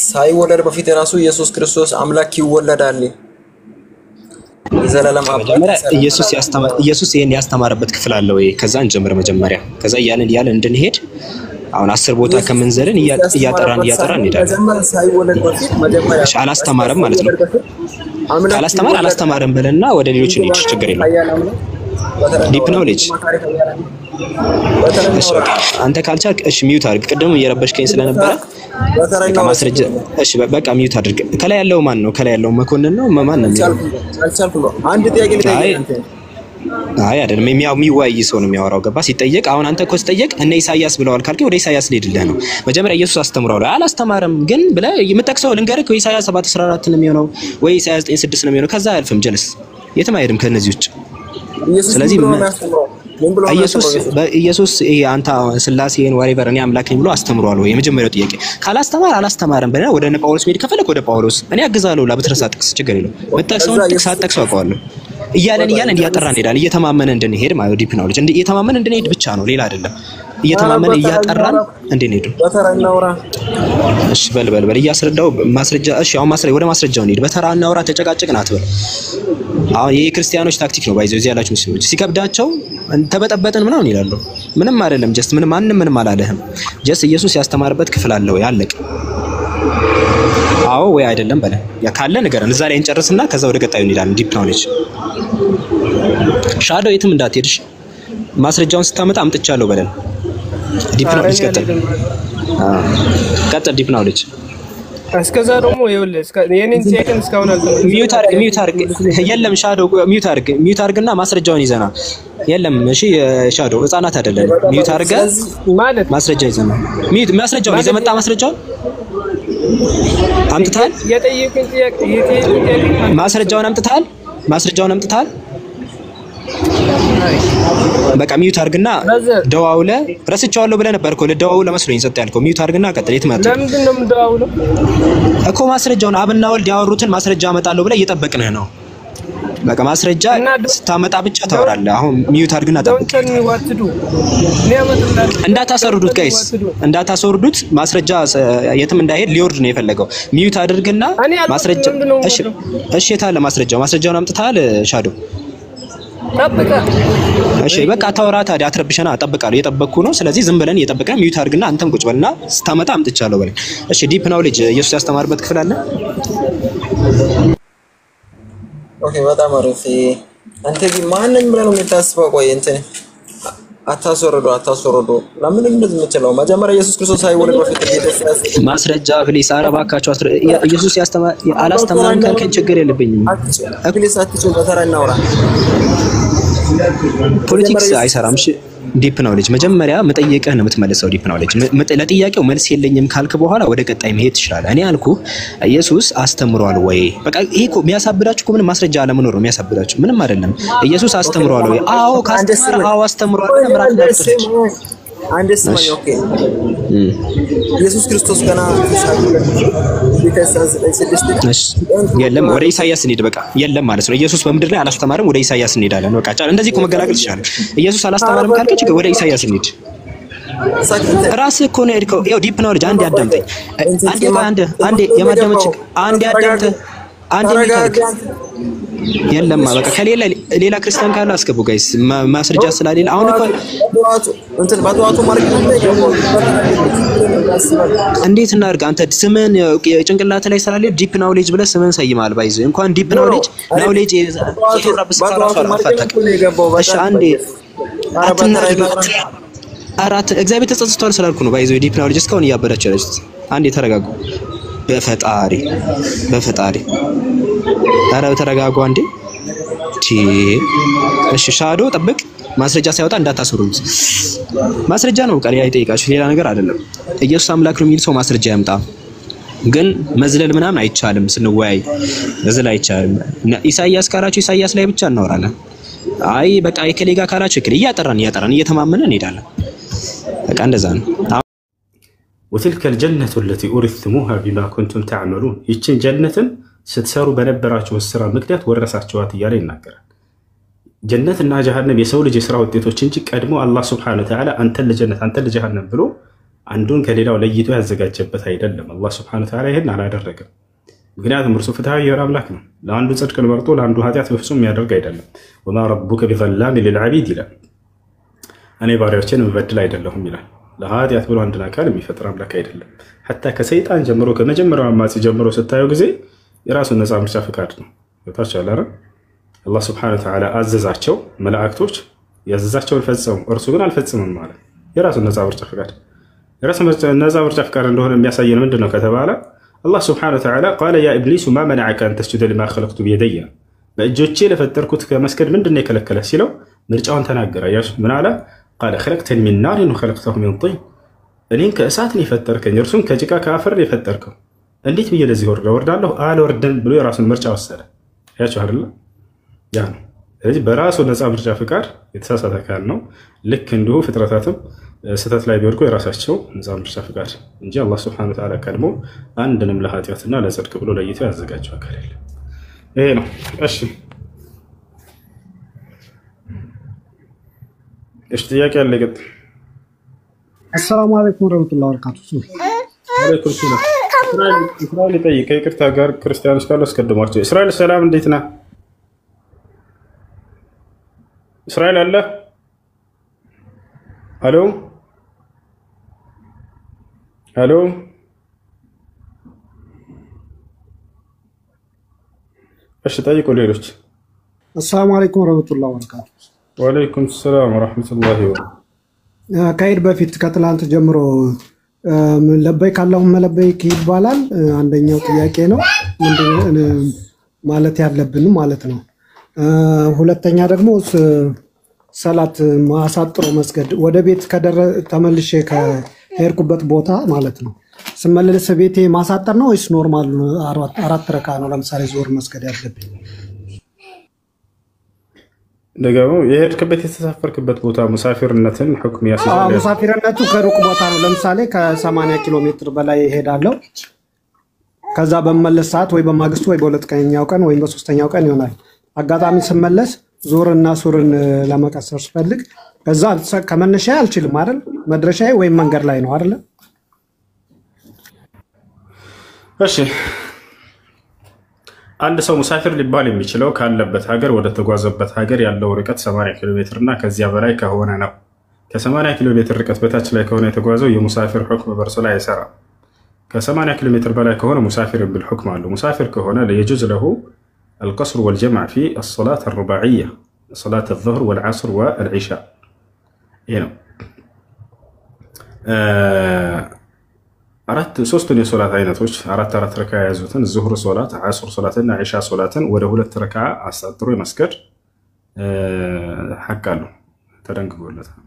ሳይወለድ በፊት ራሱ ኢየሱስ ክርስቶስ አምላክ ይወለዳል የዘላለም መጀመሪያ ኢየሱስ ይሄን ያስተማረበት ክፍል አለ ወይ? ከዛ እንጀምር መጀመሪያ። ከዛ ያለን እንድንሄድ አሁን 10 ቦታ ከመንዘርን እያጠራን እንሄዳለን። ሳይወለድ በፊት መጀመሪያ አላስተማረም ማለት ነው። አላስተማረም ብለና ወደ ሌሎች እንሂድ። ችግር የለም። ዲፕ ናውሌጅ እሺ አንተ ካልቻልክ እሺ ሚውት አድርግ። ቅድም እየረበሽከኝ ስለነበረ በቃ ማስረጃ እሺ በቃ ሚውት አድርግ። ከላይ ያለው ማን ነው? ከላይ ያለው መኮንን ነው ማን ነው? አንድ ጥያቄ ልጠይቅ። አይ አይደለም የሚዋይ ሰው ነው የሚያወራው። ገባ ሲጠየቅ አሁን አንተ እኮ ሲጠየቅ እነ ኢሳይያስ ብለዋል ካልከኝ ወደ ኢሳይያስ ልሄድልህ ነው። መጀመሪያ ኢየሱስ አስተምሯል አላስተማረም ግን ብለህ የምጠቅሰው ልንገርህ ወይ ኢሳይያስ 7:14 ነው የሚሆነው ወይ ኢሳይያስ 9:6 ነው የሚሆነው። ከዛ አያልፍም ጀለስ የትም አይሄድም ከነዚህ ውጭ። ስለዚህ ኢየሱስ ይሄ አንተ ስላሴን ወሬቨር እኔ አምላክ ነኝ ብሎ አስተምሯል ወይ? የመጀመሪያው ጥያቄ። አላስተማረም ብለህ ወደ እነ ጳውሎስ ሄድ ከፈለክ ወደ ጳውሎስ እኔ አግዛለሁ። ለብትረሳ ጥቅስ ችግር የለውም። መጣሰውን ጥቅስ አጠቅሰው አውቀዋለሁ። እያለን እያጠራን እንሄዳለን። እየተማመነ እንድንሄድ ማለት ዲፕ ናውሌጅ እየተማመነ እንድንሄድ ብቻ ነው ሌላ አይደለም። እየተማመነ እያጠራን እንድንሄድ በተራ እናውራ። እሺ በል እያስረዳው ማስረጃ። እሺ አሁን ወደ ማስረጃው እንሂድ። በተራ እናውራ ተጨቃጨቅን አትበል። አሁን የክርስቲያኖች ታክቲክ ነው ባይዘው እዚህ ያላችሁ ሙስሊሞች ሲከብዳቸው ተበጠበጥን ምናምን ይላሉ። ምንም አይደለም። ጀስት ምንም አላለህም። ጀስት ኢየሱስ ያስተማረበት ክፍል አለ ወይ? አለቀ። አዎ ወይ አይደለም በለ። ያ ካለ ንገረን። እዛ ላይ እንጨርስና ከዛ ወደ ቀጣዩ እንሄዳለን። ዲፕ ናውሌጅ ሻዶ የትም እንዳትሄድሽ። ማስረጃውን ስታመጣ አምጥቻለሁ በለን። ዲፕ ናውሌጅ ቀጥል። ዲፕ ናውሌጅ እስከዛ ደግሞ ይኸውልህ የኔን ሴከንድ እስካሁን ሚውት አድርግ። የለም ሻዶ ሚውት አድርግና ማስረጃውን ይዘና። የለም እሺ ሻዶ ህፃናት አይደለም። ሚውት አድርገህ ማለት ማስረጃ ይዘና። ማስረጃውን ይዘህ መጣ። ማስረጃውን አምጥታል? የጠየቁኝ ጥያቄ ማስረጃውን አምጥታል? በቃ ሚዩት አድርግና ደዋውለ ረስቼዋለሁ ብለህ ነበር እኮ ለደዋውለ መስሎኝ ሰጥ ያልከው። ሚዩት አድርግና ቀጥል። የትመጣ ለምንድን ነው የምደዋውለው እኮ ማስረጃውን አብና ወልድ ያወሩትን ማስረጃ አመጣለሁ ብለህ እየጠበቅንህ ነው። በቃ ማስረጃ ስታመጣ ብቻ ታወራለህ። አሁን ሚዩት አድርግና ጠብቅ። እንዳታሰሩዱት ጋይስ፣ እንዳታሰሩዱት። ማስረጃ የትም እንዳይሄድ ሊወርድ ነው የፈለገው። ሚዩት አድርግና ማስረጃ። እሺ የታለ ማስረጃው? ማስረጃውን አምጥተሃል ሻዶ? እሺ በቃ ታወራ ታዲያ። አትረብሸና። እጠብቃለሁ። እየጠበቅኩ ነው። ስለዚህ ዝም ብለን እየጠበቅን ሚዩት አድርግና አንተም ቁጭ በልና ስታመጣ አምጥቻለሁ በለኝ። እሺ ዲፕ ናውሌጅ ኢየሱስ ያስተማርበት ክፍል አለ? ኦኬ በጣም አሪፍ። አንተ ግን ማንንም ብለህ ነው የምታስበው? ቆይ እንትን አታስወርዶ ለምን እንደዚህ የምትለው? መጀመሪያ ኢየሱስ ክርስቶስ ሳይወለድ በፊት ማስረጃ ፕሊስ። ኧረ እባካችሁ ኢየሱስ አላስተማረም ካልከኝ ችግር የለብኝም። ፕሊስ አትችል። በተራ እናውራ። ፖለቲክስ አይሰራም። እሺ ዲፕ ናውሌጅ መጀመሪያ መጠየቅህ ነው የምትመልሰው። ዲፕ ናውሌጅ ለጥያቄው መልስ የለኝም ካልክ በኋላ ወደ ቀጣይ መሄድ ትችላለህ። እኔ አልኩ ኢየሱስ አስተምሯል ወይ? በቃ ይሄ እኮ የሚያሳብዳችሁ እኮ ምንም ማስረጃ አለመኖር ነው የሚያሳብዳችሁ። ምንም አይደለም። ኢየሱስ አስተምሯል ወይ? አዎ ካስተማረ አዎ አስተምሯል። አንድ ስማኝ። ኦኬ ኢየሱስ ክርስቶስ ገና የለም ወደ ኢሳይያስ እንሂድ። በቃ የለም ማለት ነው። ኢየሱስ በምድር ላይ አላስተማረም። ወደ ኢሳይያስ እንሄዳለን። በቃ እንደዚህ እኮ መገላገል ይችላል። ኢየሱስ አላስተማረም ካልከች ወደ ኢሳይያስ እንሂድ። ራስህ እኮ ነው የሄድከው። ያው ዲፕ ናውሌጅ አንዴ አዳምጠኝ። አንዴ የማዳመጥ አንዴ አዳምጠኝ። አንዴ የለም በቃ ከሌላ ሌላ ክርስቲያን ካለ አስገቡ ጋይስ። ማስረጃ ስላሌለ አሁን እኮ በጠዋቱ ማለት ነው። እንዴት እናድርግ? አንተ ስምን ጭንቅላት ላይ ስላለ ዲፕ ናውሌጅ ብለህ ስምን ሰይማል። ባይዘ እንኳን ዲፕ ናውሌጅ ተወራብስ ካራሱ አልፈታክ። እሺ አንዴ አራት እግዚአብሔር ተጸጽቷል ስላልኩ ነው። ባይዘ ዲፕ ናውሌጅ እስካሁን እያበዳችሁ ያለችት። አንዴ ተረጋጉ። በፈጣሪ ኧረ ተረጋጉ አንዴ። እሺ ሻዶ ጠብቅ። ማስረጃ ሳይወጣ እንዳታስሩት። ማስረጃ ነው ቃል አይጠይቃችሁ፣ ሌላ ነገር አይደለም። ኢየሱስ አምላክ ነው የሚል ሰው ማስረጃ ያምጣ። ግን መዝለል ምናምን አይቻልም። ስንወያይ መዝለል አይቻልም። ኢሳይያስ ካላችሁ ኢሳይያስ ላይ ብቻ እናወራለን። አይ በቃ የከሌጋ ካላችሁ እከሌ እያጠራን እንየተማመነን እንሄዳለን። በቃ እንደዛ ነው። وتلك الجنة التي أورثتموها بما كنتم تعملون ይችን ጀነትን ስትሰሩ በነበራችሁ ስራ ምክንያት ወረሳችኋት እያለ ይናገራል። ጀነትና ጀሃነም የሰው ልጅ የሥራ ውጤቶች እንጂ ቀድሞ አላህ Subhanahu Wa Ta'ala አንተ ለጀነት አንተ ለጀሃነም ብሎ አንዱን ከሌላው ለይቶ ያዘጋጀበት አይደለም። አላህ Subhanahu Wa Ta'ala ይሄን አላደረገም። ምክንያቱም እርሱ ፍትሃዊ የሆነ አምላክ ነው። ለአንዱ ጽድቅን መርጦ ለአንዱ ኃጢአት በፍጹም የሚያደርግ አይደለም። ወማ ረቡከ ቢዘላሚ ሊልዓቢድ ይላል። እኔ ባሪያዎችን የምበድል አይደለሁም ይላል። ለኃጢአት ብሎ አንድን አካል የሚፈጥር አምላክ አይደለም። ሐታ ከሰይጣን ጀምሮ ከመጀመሪያው አማጺ ጀምሮ ስታየው ጊዜ የራሱን ነፃ ምርጫ ፍቃድ ነው። ወታቻለ አይደል? አላህ Subhanahu Wa Ta'ala አዘዛቸው መላእክቶች ያዘዛቸውን ፈጸሙ። እርሱ ግን አልፈጸመም ማለት የራሱን ነፃ ምርጫ ፍቃድ ነፃ ምርጫ ፍቃድ እንደሆነ የሚያሳየን ምንድነው ከተባለ አላህ Subhanahu Wa Ta'ala قال يا ابليس ما منعك ان تسجد لما خلقت بيدي በእጆቼ ለፈጠርኩት ከመስገድ ምንድነው የከለከለ ሲለው ምርጫውን ተናገረ። ያሽ ምን አለ? قال خلقتني من نار وخلقته من طين እኔን ከእሳት ነው የፈጠርከኝ እርሱን ከጭቃ ከአፈር ነው የፈጠርከው እንዴት ብዬ ለዚህ ወርዳለሁ አልወርድም ብሎ የራሱን ምርጫ ወሰደ። ያችሁ አይደል? ያ ነው። ስለዚህ በራሱ ነፃ ምርጫ ፍቃድ የተሳሳተ አካል ነው። ልክ እንዲሁ ፍጥረታትም ስህተት ላይ ቢወድቁ የራሳቸው ነፃ ምርጫ ፍቃድ እንጂ አላህ Subhanahu Wa Ta'ala ቀድሞ አንድንም ለኃጢአትና ለጽድቅ ብሎ ለይቶ ያዘጋጀው አካል የለም። ይሄ ነው። እሺ ጥያቄ አለ ገጥ السلام عليكم ورحمة الله وبركاته. عليكم السلام. እስራኤል ይጠይቅ ከይቅርታ ጋር ክርስቲያኖች ካሉ አስቀድሟቸው። እስራኤል ሰላም እንዴት ነህ? እስራኤል አለ? ሄሎ እሺ ጠይቁ ሌሎች። السلام عليكم ورحمة الله وبركاته. وعليكم السلام ورحمة الله وبركاته. ከኢድ በፊት ከትላንት ጀምሮ ለበይክ አላሁመ ለበይክ ይባላል። አንደኛው ጥያቄ ነው ምንድነው ማለት ያለብን ማለት ነው። ሁለተኛ ደግሞ ሰላት ማሳጥሮ መስገድ ወደ ቤት ተመልሼ ከሄድኩበት ቦታ ማለት ነው ስመለስ ቤቴ ማሳጠር ነው ወይስ ኖርማል አራት ረካ ነው? ለምሳሌ ዞር መስገድ ያለብኝ ደግሞ የሄድክበት የተሳፈርክበት ቦታ ሙሳፊርነትን ሁክም ያስይዛል። ሙሳፊርነቱ ከሩቅ ቦታ ነው። ለምሳሌ ከ80 ኪሎ ሜትር በላይ እሄዳለሁ። ከዛ በመለስ ሰዓት ወይ በማግስቱ ወይ በሁለተኛው ቀን ወይ በሶስተኛው ቀን ይሆናል። አጋጣሚ ስመለስ ዞርና ሱርን ለመቀሰር ስፈልግ ከዛ ከመነሻዬ አልችልም አይደል? መድረሻዬ ወይም መንገድ ላይ ነው አይደል? እሺ አንድ ሰው ሙሳፊር ሊባል የሚችለው ካለበት ሀገር ወደ ተጓዘበት ሀገር ያለው ርቀት 80 ኪሎ ሜትር እና ከዚያ በላይ ከሆነ ነው። ከ80 ኪሎ ሜትር ርቀት በታች ላይ ከሆነ የተጓዘው የሙሳፊር ሁክም በእርሱ ላይ አይሰራም። ከ80 ኪሎ ሜትር በላይ ከሆነ ሙሳፊር የሚል ሁክም አለው። ሙሳፊር ከሆነ ለየጁዝ ለሁ القصر والجمع في الصلاة الرباعية صلاة الظهر والعصر والعشاء. هنا ሶስቱን የሶላት አይነቶች አራት ረካ ያዙትን ዙህር ሶላት፣ ዓስር ሶላትና ዒሻ ሶላትን ወደ 2 ረካ አሳጥሮ የመስገድ ሐቅ አለው ተደንግጎለታል።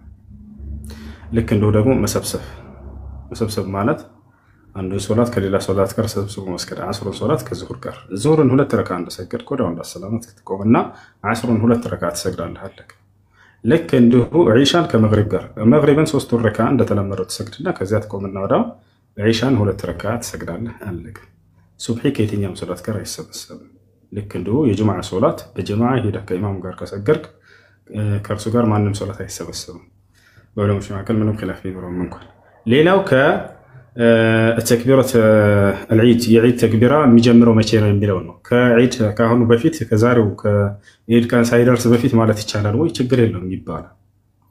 ልክ እንደው ደግሞ መሰብሰብ ማለት አንዱ ሶላት ከሌላ ሶላት ጋር ሰብስቦ መስገድ። ዓስር ሶላት ከዙህር ጋር ዙህርን 2 ረካ እንደሰገድ ወዲያው እንዳሰላመት ክትቆምና ዓስርን 2 ረካ ትሰግዳለህ አለክ። ልክ እንደው ዒሻን ከመግሪብ ጋር መግሪብን 3 ረካ እንደተለመደው ትሰግድና ከዚያ ትቆምና ወዲያው ዒሻን 2 ረካ ትሰግዳለህ አለክ። ሱብሒ ከየትኛውም ሶላት ጋር አይሰበሰብም። ልክ እንደው የጁምዓ ሶላት በጀማዓ ሄደህ ከኢማሙ ጋር ከሰገድክ ከእርሱ ጋር ማንም ሶላት አይሰበሰብም። በዑለሞች መካከል ምንም ኺላፍ ቢኖርም እንኳን ሌላው ተክቢረት العيد የዒድ ተክቢራ የሚጀምረው መቼ ነው የሚለው ነው። ከዒድ ካሁኑ በፊት ከዛሬው ከዒድ ቀን ሳይደርስ በፊት ማለት ይቻላል ወይ? ችግር የለውም ይባላል።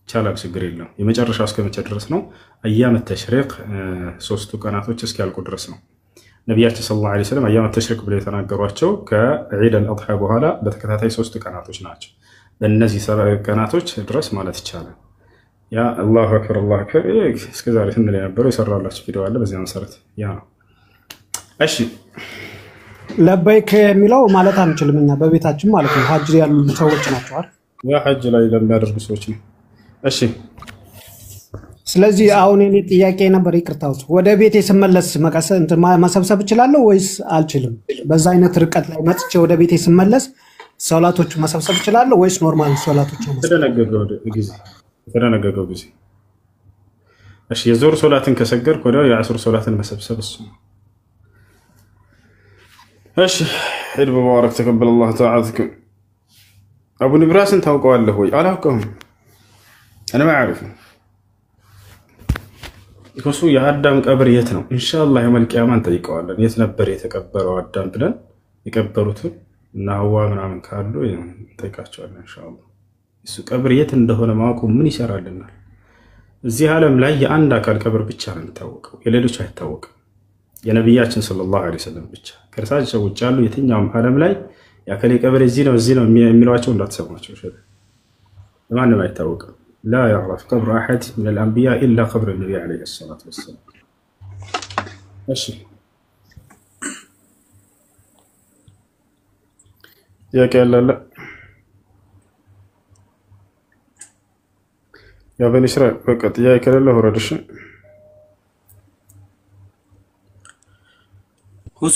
ይቻላል፣ ችግር የለውም። የመጨረሻው እስከ መቼ ድረስ ነው? አያም ተሽሪቅ 3ቱ ቀናቶች እስኪያልቁ ድረስ ነው። ነቢያችን ሰለላሁ ዐለይሂ ወሰለም አያም ተሽሪቅ ብለው የተናገሯቸው ከዒድ አልአድሃ በኋላ በተከታታይ 3 ቀናቶች ናቸው። በእነዚህ ቀናቶች ድረስ ማለት ይቻላል። ያ አላሁ አክበር አላሁ አክበር እስከ ዛሬ ስንል የነበረው የሰራላችሁ ቪዲዮ አለ። በዚያ መሰረት ያ ነው። እሺ ለበይክ የሚለው ማለት አንችልም እኛ በቤታችን ማለት ነው። ሀጅ ያሉ ሰዎች ናቸው አይደል? ያ ሀጅ ላይ ለሚያደርጉ ሰዎች ነው። እሺ ስለዚህ አሁን እኔ ጥያቄ ነበር፣ ይቅርታው ወደ ቤቴ ስመለስ መሰብሰብ እችላለሁ ወይስ አልችልም? በዛ አይነት ርቀት ላይ መጥቼ ወደ ቤቴ ስመለስ ሶላቶቹ መሰብሰብ እችላለሁ ወይስ ኖርማል ሶላቶቹ ነው? ተደነገገው ጊዜ እሺ የዙህር ሶላትን ከሰገድክ ወዲያው የዓስር ሶላትን መሰብሰብ እሱ ነው። እሺ ዒድ ሙባረክ ተቀበለ አላህ ተዓላኩም። አቡ ንብራስን ታውቀዋለህ ወይ? አላውቀውም። እኔ ማዕሪፍ እሱ የአዳም ቀብር የት ነው? ኢንሻአላህ የውመል ቂያማ እንጠይቀዋለን። የት ነበር የተቀበረው አዳም ብለን የቀበሩትን እና ሐዋ ምናምን ካሉ እንጠይቃቸዋለን ኢንሻአላህ። እሱ ቀብር የት እንደሆነ ማወቁ ምን ይሰራልናል? እዚህ ዓለም ላይ የአንድ አካል ቀብር ብቻ ነው የሚታወቀው፣ የሌሎች አይታወቅም። የነቢያችን ሰለላሁ ዐለይሂ ወሰለም ብቻ። ከእርሳቸው ውጭ ያሉ የትኛውም ዓለም ላይ የአከሌ ቀብር እዚህ ነው የሚሏቸው እንዳትሰሟቸው። ለማንም አይታወቅም። لا يعرف قبر أحد من الأنبياء إلا قبر النبي عليه الصلاة والسلام. ماشي يا كلا لا يا بني إسرائيل فقط يا كلا له ردش.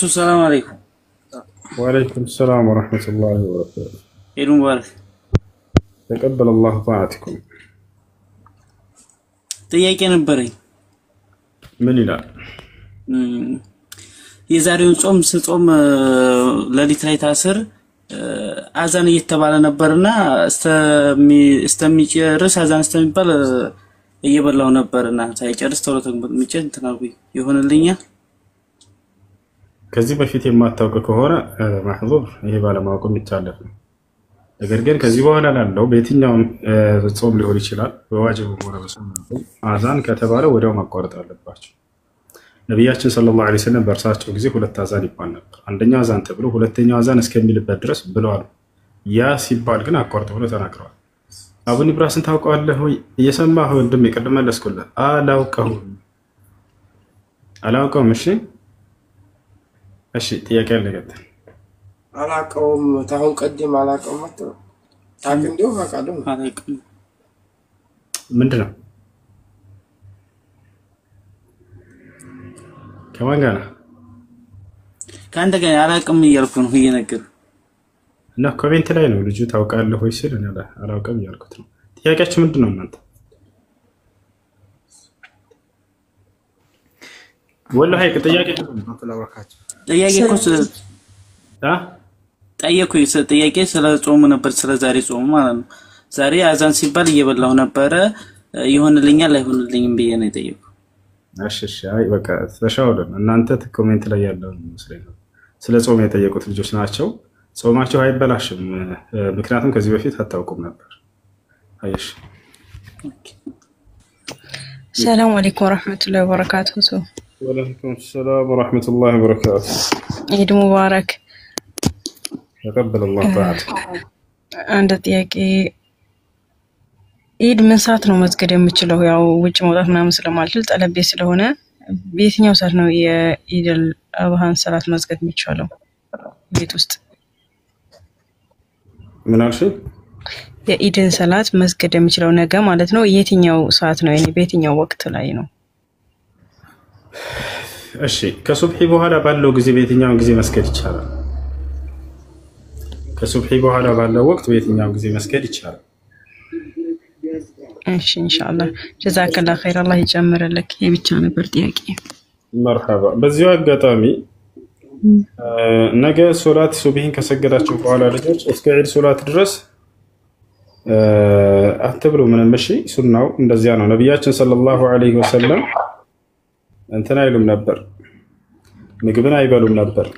السلام عليكم. وعليكم السلام ورحمة الله وبركاته. عيد مبارك. تقبل الله طاعتكم. ጥያቄ ነበረኝ። ምን ይላል? የዛሬውን ጾም ስጾም ለሊት ላይ ታስር አዛን እየተባለ ነበርና እስተሚጨርስ አዛን እስተሚባል እየበላው ነበርና ሳይጨርስ ቶሎ ተቀምጬ እንተናልኩኝ ይሆንልኛል። ከዚህ በፊት የማታውቅ ከሆነ ማህዙር ይሄ ባለማወቅ የሚታለፍ ነው። ነገር ግን ከዚህ በኋላ ላለው በየትኛውም ጾም ሊሆን ይችላል በዋጅብ ሆነ በሱnnah አዛን ከተባለ ወዲያው ማቋረጥ አለባቸው። ነቢያችን ሰለላሁ ዐለይሂ ወሰለም በእርሳቸው ጊዜ 2 አዛን ይባል ነበር። አንደኛው አዛን ተብሎ ሁለተኛው አዛን እስከሚልበት ድረስ ብለዋል። ያ ሲባል ግን አቋርጥ ብሎ ተናግረዋል። አቡ ንብራስን ታውቀዋለህ ወይ? እየሰማህ ወንድም ይቀድም መለስኩልህ። አላውቀውም። እሺ ጥያቄ አለበት። አላውቀውም። ታሁን ቀደም አላውቀውም ማለት ታክ እንደው አውቃለሁ። አላውቅም። ምንድነው? ከማን ጋር ነው? ከአንተ ጋር አላውቅም እያልኩ ነው እየነገርኩህ እና ኮሜንት ላይ ነው ልጁ ታውቃለህ ወይ ሲል እኔ አላውቅም እያልኩት ነው። ጥያቄያችሁ ምንድን ነው እናንተ? ወላሂ ጥያቄ ነው ተላወቃችሁ። ጥያቄ እኮ ጠየኩኝ። ጥያቄ ስለ ጾሙ ነበር፣ ስለ ዛሬ ጾሙ ማለት ነው። ዛሬ አዛን ሲባል እየበላሁ ነበረ ይሆንልኛል አይሆንልኝም ብዬ ነው የጠየኩት። እሺ አይ በቃ ተሻውልን እናንተ ኮሜንት ላይ ያለው መስለኝ ስለ ጾም የጠየቁት ልጆች ናቸው። ጾማቸው አይበላሽም ምክንያቱም ከዚህ በፊት አታውቁም ነበር። አይሽ ሰላም አለይኩም ወራህመቱላሂ ወበረካቱሁ። ወአለይኩም ሰላም ወራህመቱላሂ ወበረካቱሁ። ኢድ ሙባረክ። ተቀበለ الله طاعتك። አንድ ጥያቄ ኢድ ምን ሰዓት ነው መስገድ የምችለው? ያው ውጭ መውጣት ምናምን ስለማልችል ጠለቤ ስለሆነ በየትኛው ሰዓት ነው የኢድ አልአድሃን ሰላት መስገድ የሚቻለው ቤት ውስጥ? ምን አልሽ? የኢድን ሰላት መስገድ የምችለው ነገ ማለት ነው የትኛው ሰዓት ነው? የኔ በየትኛው ወቅት ላይ ነው? እሺ ከሱብሒ በኋላ ባለው ጊዜ በየትኛው ጊዜ መስገድ ይቻላል? ከሱብሒ በኋላ ባለው ወቅት በየትኛው ጊዜ መስገድ ይቻላል? እሺ ኢንሻአላህ ጀዛከላህ ኸይር አላህ ይጨምርልክ። ይሄ ብቻ ነበር ጥያቄ። መርሐባ። በዚሁ አጋጣሚ ነገ ሶላት ሱብሂን ከሰገዳችሁ በኋላ ልጆች እስከ ዒድ ሶላት ድረስ አትብሉ ምንም። እሺ ሱናው እንደዚያ ነው። ነብያችን ሰለላሁ ዐለይሂ ወሰለም እንትን አይሉም ነበር፣ ምግብን አይበሉም ነበር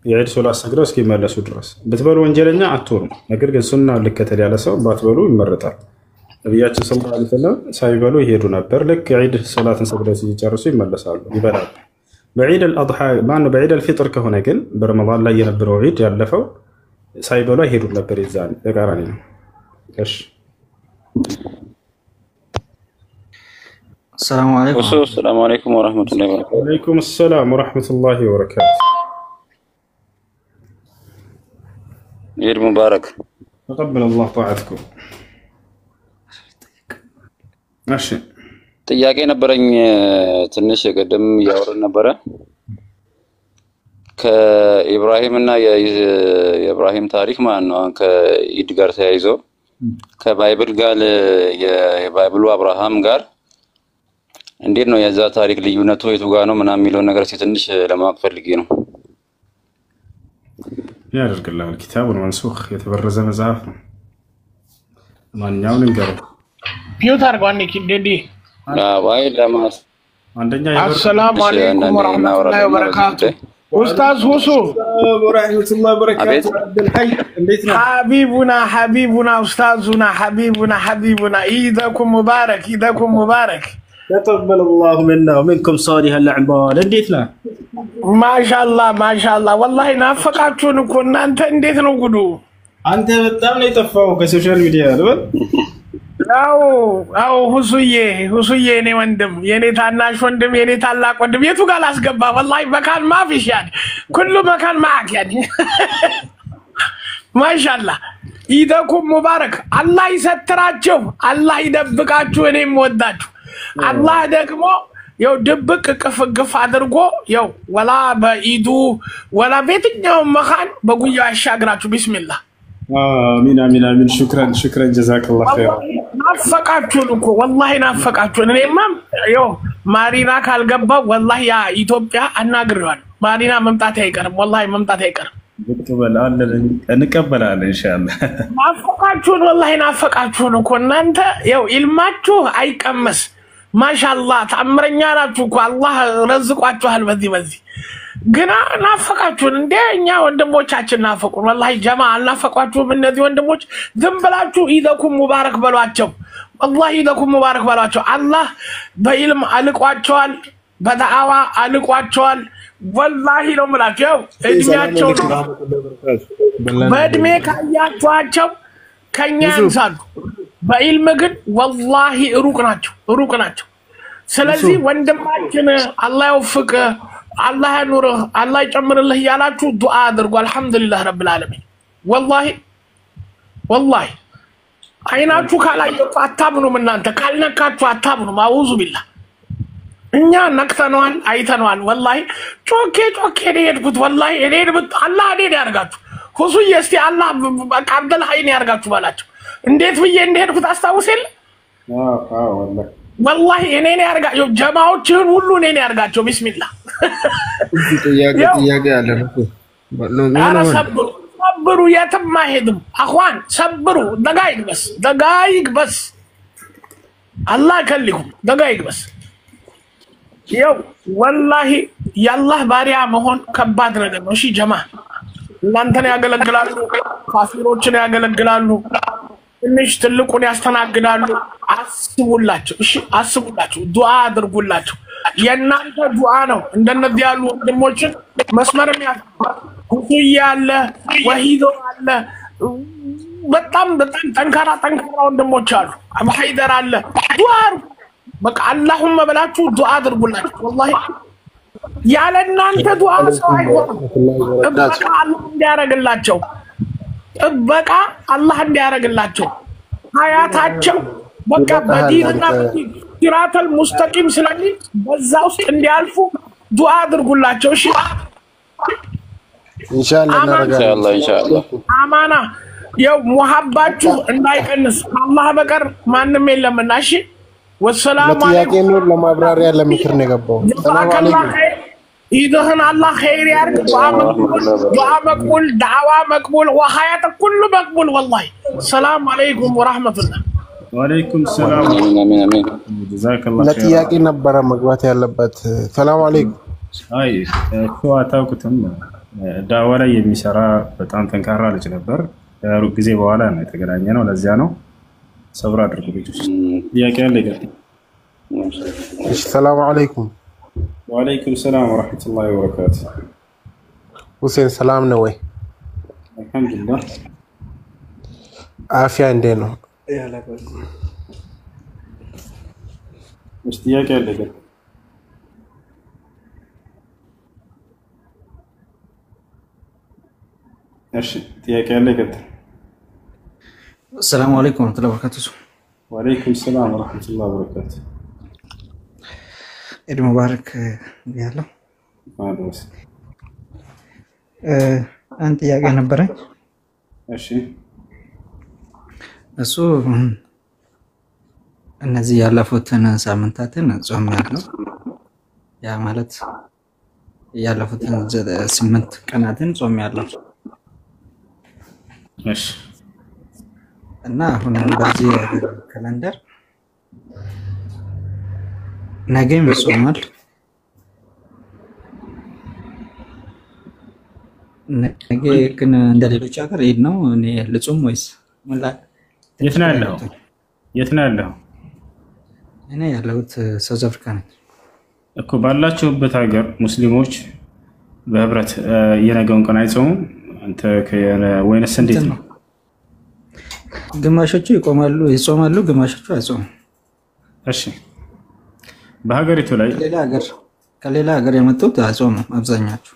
የዒድ ሶላት ሰግደው እስኪመለሱ ድረስ። ብትበሉ ወንጀለኛ አትሆኑም። ነገር ግን ሱናው ልከተል ያለ ሰው ባትበሉ ይመረጣል። ነብያችን ሰለላሁ ዐለይሂ ወሰለም ሳይበሉ ይሄዱ ነበር። ልክ ዒድ ሶላትን ሰግደው ሲጨርሱ ይመለሳሉ፣ ይበላሉ። በዒድ አልአድሃ ማነው በዒድ አልፊጥር ከሆነ ግን በረመዳን ላይ የነበረው ዒድ ያለፈው ሳይበሉ አይሄዱም ነበር። የዛኔ ተቃራኒ ነው። እሺ السلام عليكم. السلام عليكم ورحمة الله وبركاته. وعليكم السلام ورحمة الله وبركاته. عيد مبارك. تقبل الله طاعتكم. ماشي. ጥያቄ ነበረኝ ትንሽ ቀደም ያወራን ነበረ ከኢብራሂም እና የኢብራሂም ታሪክ ማለት ነው ከኢድ ጋር ተያይዞ ከባይብል ጋር የባይብሉ አብርሃም ጋር እንዴት ነው የዛ ታሪክ ልዩነቱ የቱ ጋር ነው ምናምን የሚለው ነገር ትንሽ ለማወቅ ፈልጌ ነው። ያደርግልህ الكتاب المنسوخ የተበረዘ መጽሐፍ ነው። ማንኛውንም ገር ፒውት አርጓኒ ኪዴዲ ዋይ ለማስ አንደኛ السلام عليكم ورحمة الله وبركاته. أستاذ هوسو ورحمة الله وبركاته. عبد الحي حبيبنا أستاذنا حبيبنا عيدكم مبارك عيدكم مبارك. تقبل الله منا ومنكم صالح الأعمال. انديتنا ما شاء الله والله نافقاتكم كنا أنت انديت نقولو أنت بتأمل يتفاوق كسوشيال ميديا لبن አው ሁሱዬ እኔ ወንድም የኔ ታናሽ ወንድም የኔ ታላቅ ወንድም የቱ ጋር ላስገባ والله መካን ማፊሽ ያን ሁሉ መካን ማክ ያን ማሻአላህ ኢደኩም ሙባረክ። አላህ ይሰትራችሁ አላህ ይደብቃችሁ። እኔም ወዳችሁ አላህ ደግሞ ያው ድብቅ ቅፍግፍ አድርጎ ያው ወላ በኢዱ ወላ በየትኛው መካን በጉያ ያሻግራችሁ ቢስሚላህ። آمين آمين آمين. شكرا جزاك الله خير. ናፈቃችሁን እኮ والله ናፈቃችሁን። እኔማ ያው ማሪና ካልገባ والله ያ ኢትዮጵያ አናግረዋል። ማሪና መምጣት አይቀርም والله መምጣት አይቀርም። እንቀበላለን ኢንሻአላህ። ናፈቃችሁን والله ናፈቃችሁን እኮ እናንተ ያው ኢልማችሁ አይቀመስ ማሻአላህ ተአምረኛ ናችሁ እኮ አላህ ረዝቋችኋል በዚህ ግና ናፈቃችሁን። እንደኛ ወንድሞቻችን ናፈቁን والله ጀማ አልናፈቃችሁም። እነዚህ ወንድሞች ዝም ብላችሁ ኢደኩም ሙባረክ በሏቸው والله ኢደኩም ሙባረክ በሏቸው። አላህ በኢልም አልቋቸዋል፣ በዳዕዋ አልቋቸዋል። والله ነው የምላቸው እድሜያቸው ነው በእድሜ ካያችኋቸው ከኛ ያንሳሉ፣ በኢልም ግን والله ሩቅ ናቸው። ስለዚህ ወንድማችን አላህ ይወፍቅ الله نوره الله يجمر الله يالاتو دعاء درغو الحمد لله رب العالمين. والله عيناتو كالايو اتابنو من انت كالنكاتو اتابنو ما اعوذ بالله እኛ ነክተነዋል አይተነዋል ወላሂ ጮኬ ነው የሄድኩት ወላሂ አላህ እኔን ያርጋችሁ ሁሱዬ እስቲ አላህ በቃ አብደል ሀይን ያርጋችሁ ባላችሁ እንዴት ብዬ እንደሄድኩት አስታውስ የለ ወላሂ እኔን ያርጋችሁ ጀማዎችህን ሁሉ እኔን ያርጋቸው ቢስሚላህ ጥያቄ አለ ነው ሰብሩ የትም አይሄድም አኽዋን ሰብሩ ደጋይግ በስ አላህ ከልኩም ደጋይግ በስ ያው ወላሂ ያላህ ባሪያ መሆን ከባድ ነገር ነው እሺ ጀማ እናንተን ያገለግላሉ ካፊሮችን ያገለግላሉ ትንሽ ትልቁን ያስተናግዳሉ አስቡላቸው እሺ አስቡላቸው ዱዓ አድርጉላቸው የእናንተ ዱዓ ነው እንደነዚህ ያሉ ወንድሞችን መስመርም ሁሱያ አለ ወሂዶ አለ በጣም ጠንካራ ወንድሞች አሉ አቡ ሀይደር አለ ዱዓ በቃ አላሁመ በላችሁ ዱዓ አድርጉላችሁ ወላሂ ያለ እናንተ ዱዓ ሰው አይሆንም ጥበቃ አላህ እንዲያረግላቸው ሀያታቸው በቃ በዲንና ሲራተል ሙስተቂም ስለሚል በዛ ውስጥ እንዲያልፉ ዱዓ አድርጉላቸው እሺ ኢንሻአላህ አማና ያው ሙሐባችሁ እንዳይቀንስ አላህ በቀር ማንም የለምና እሺ والسلام عليكم ለማብራሪያ ለምክር ነው የገባው ሰላም አለይኩም إذا الله خير يارك دعاء مقبول دعوة مقبول وحياة كل مقبول والله السلام عليكم ورحمة الله وعليكم السلام آمين جزاك الله خير ለጥያቄ ነበረ መግባት ያለበት ሰላም አለይኩም አይ ኳታውኩትም ዳዋ ላይ የሚሰራ በጣም ተንካራ ልጅ ነበር ሩቅ ጊዜ በኋላ ነው የተገናኘ ነው ለዚያ ነው ሰብራ አድርጉ ልጆች ጥያቄ አለ ይገርም እሺ ሰላም አለይኩም وعليكم السلام ورحمة الله وبركاته ሁሴን ሰላም ነው ወይ الحمد لله አፍያ እንዴት ነው مش ጥያቄ አለ ይገርም እሺ ጥያቄ አለ ይገርም السلام عليكم ورحمة الله وبركاته وعليكم السلام ورحمة الله وبركاته عيد مبارك ያለው አንተ ጥያቄ ነበረኝ እሺ እሱ እነዚህ ያለፉትን ሳምንታትን ጾም ያለው ያ ማለት ያለፉትን 8 ቀናትን ጾም ያለው እሺ እና አሁን በዚህ ካሌንደር ነገም ጾማል ነገ ግን እንደሌሎች ሀገር ኢድ ነው እኔ ልጾም ወይስ ምን የት ነው ያለው እኔ ያለሁት ሳውዝ አፍሪካ ነኝ እኮ ባላችሁበት ሀገር ሙስሊሞች በህብረት የነገውን ቀን አይጾሙም አንተ ወይንስ እንዴት ነው ግማሾቹ ይጾማሉ ግማሾቹ አይጾሙም እሺ በሀገሪቱ ላይ ከሌላ ሀገር የመጡት አይጾሙም አብዛኛቸው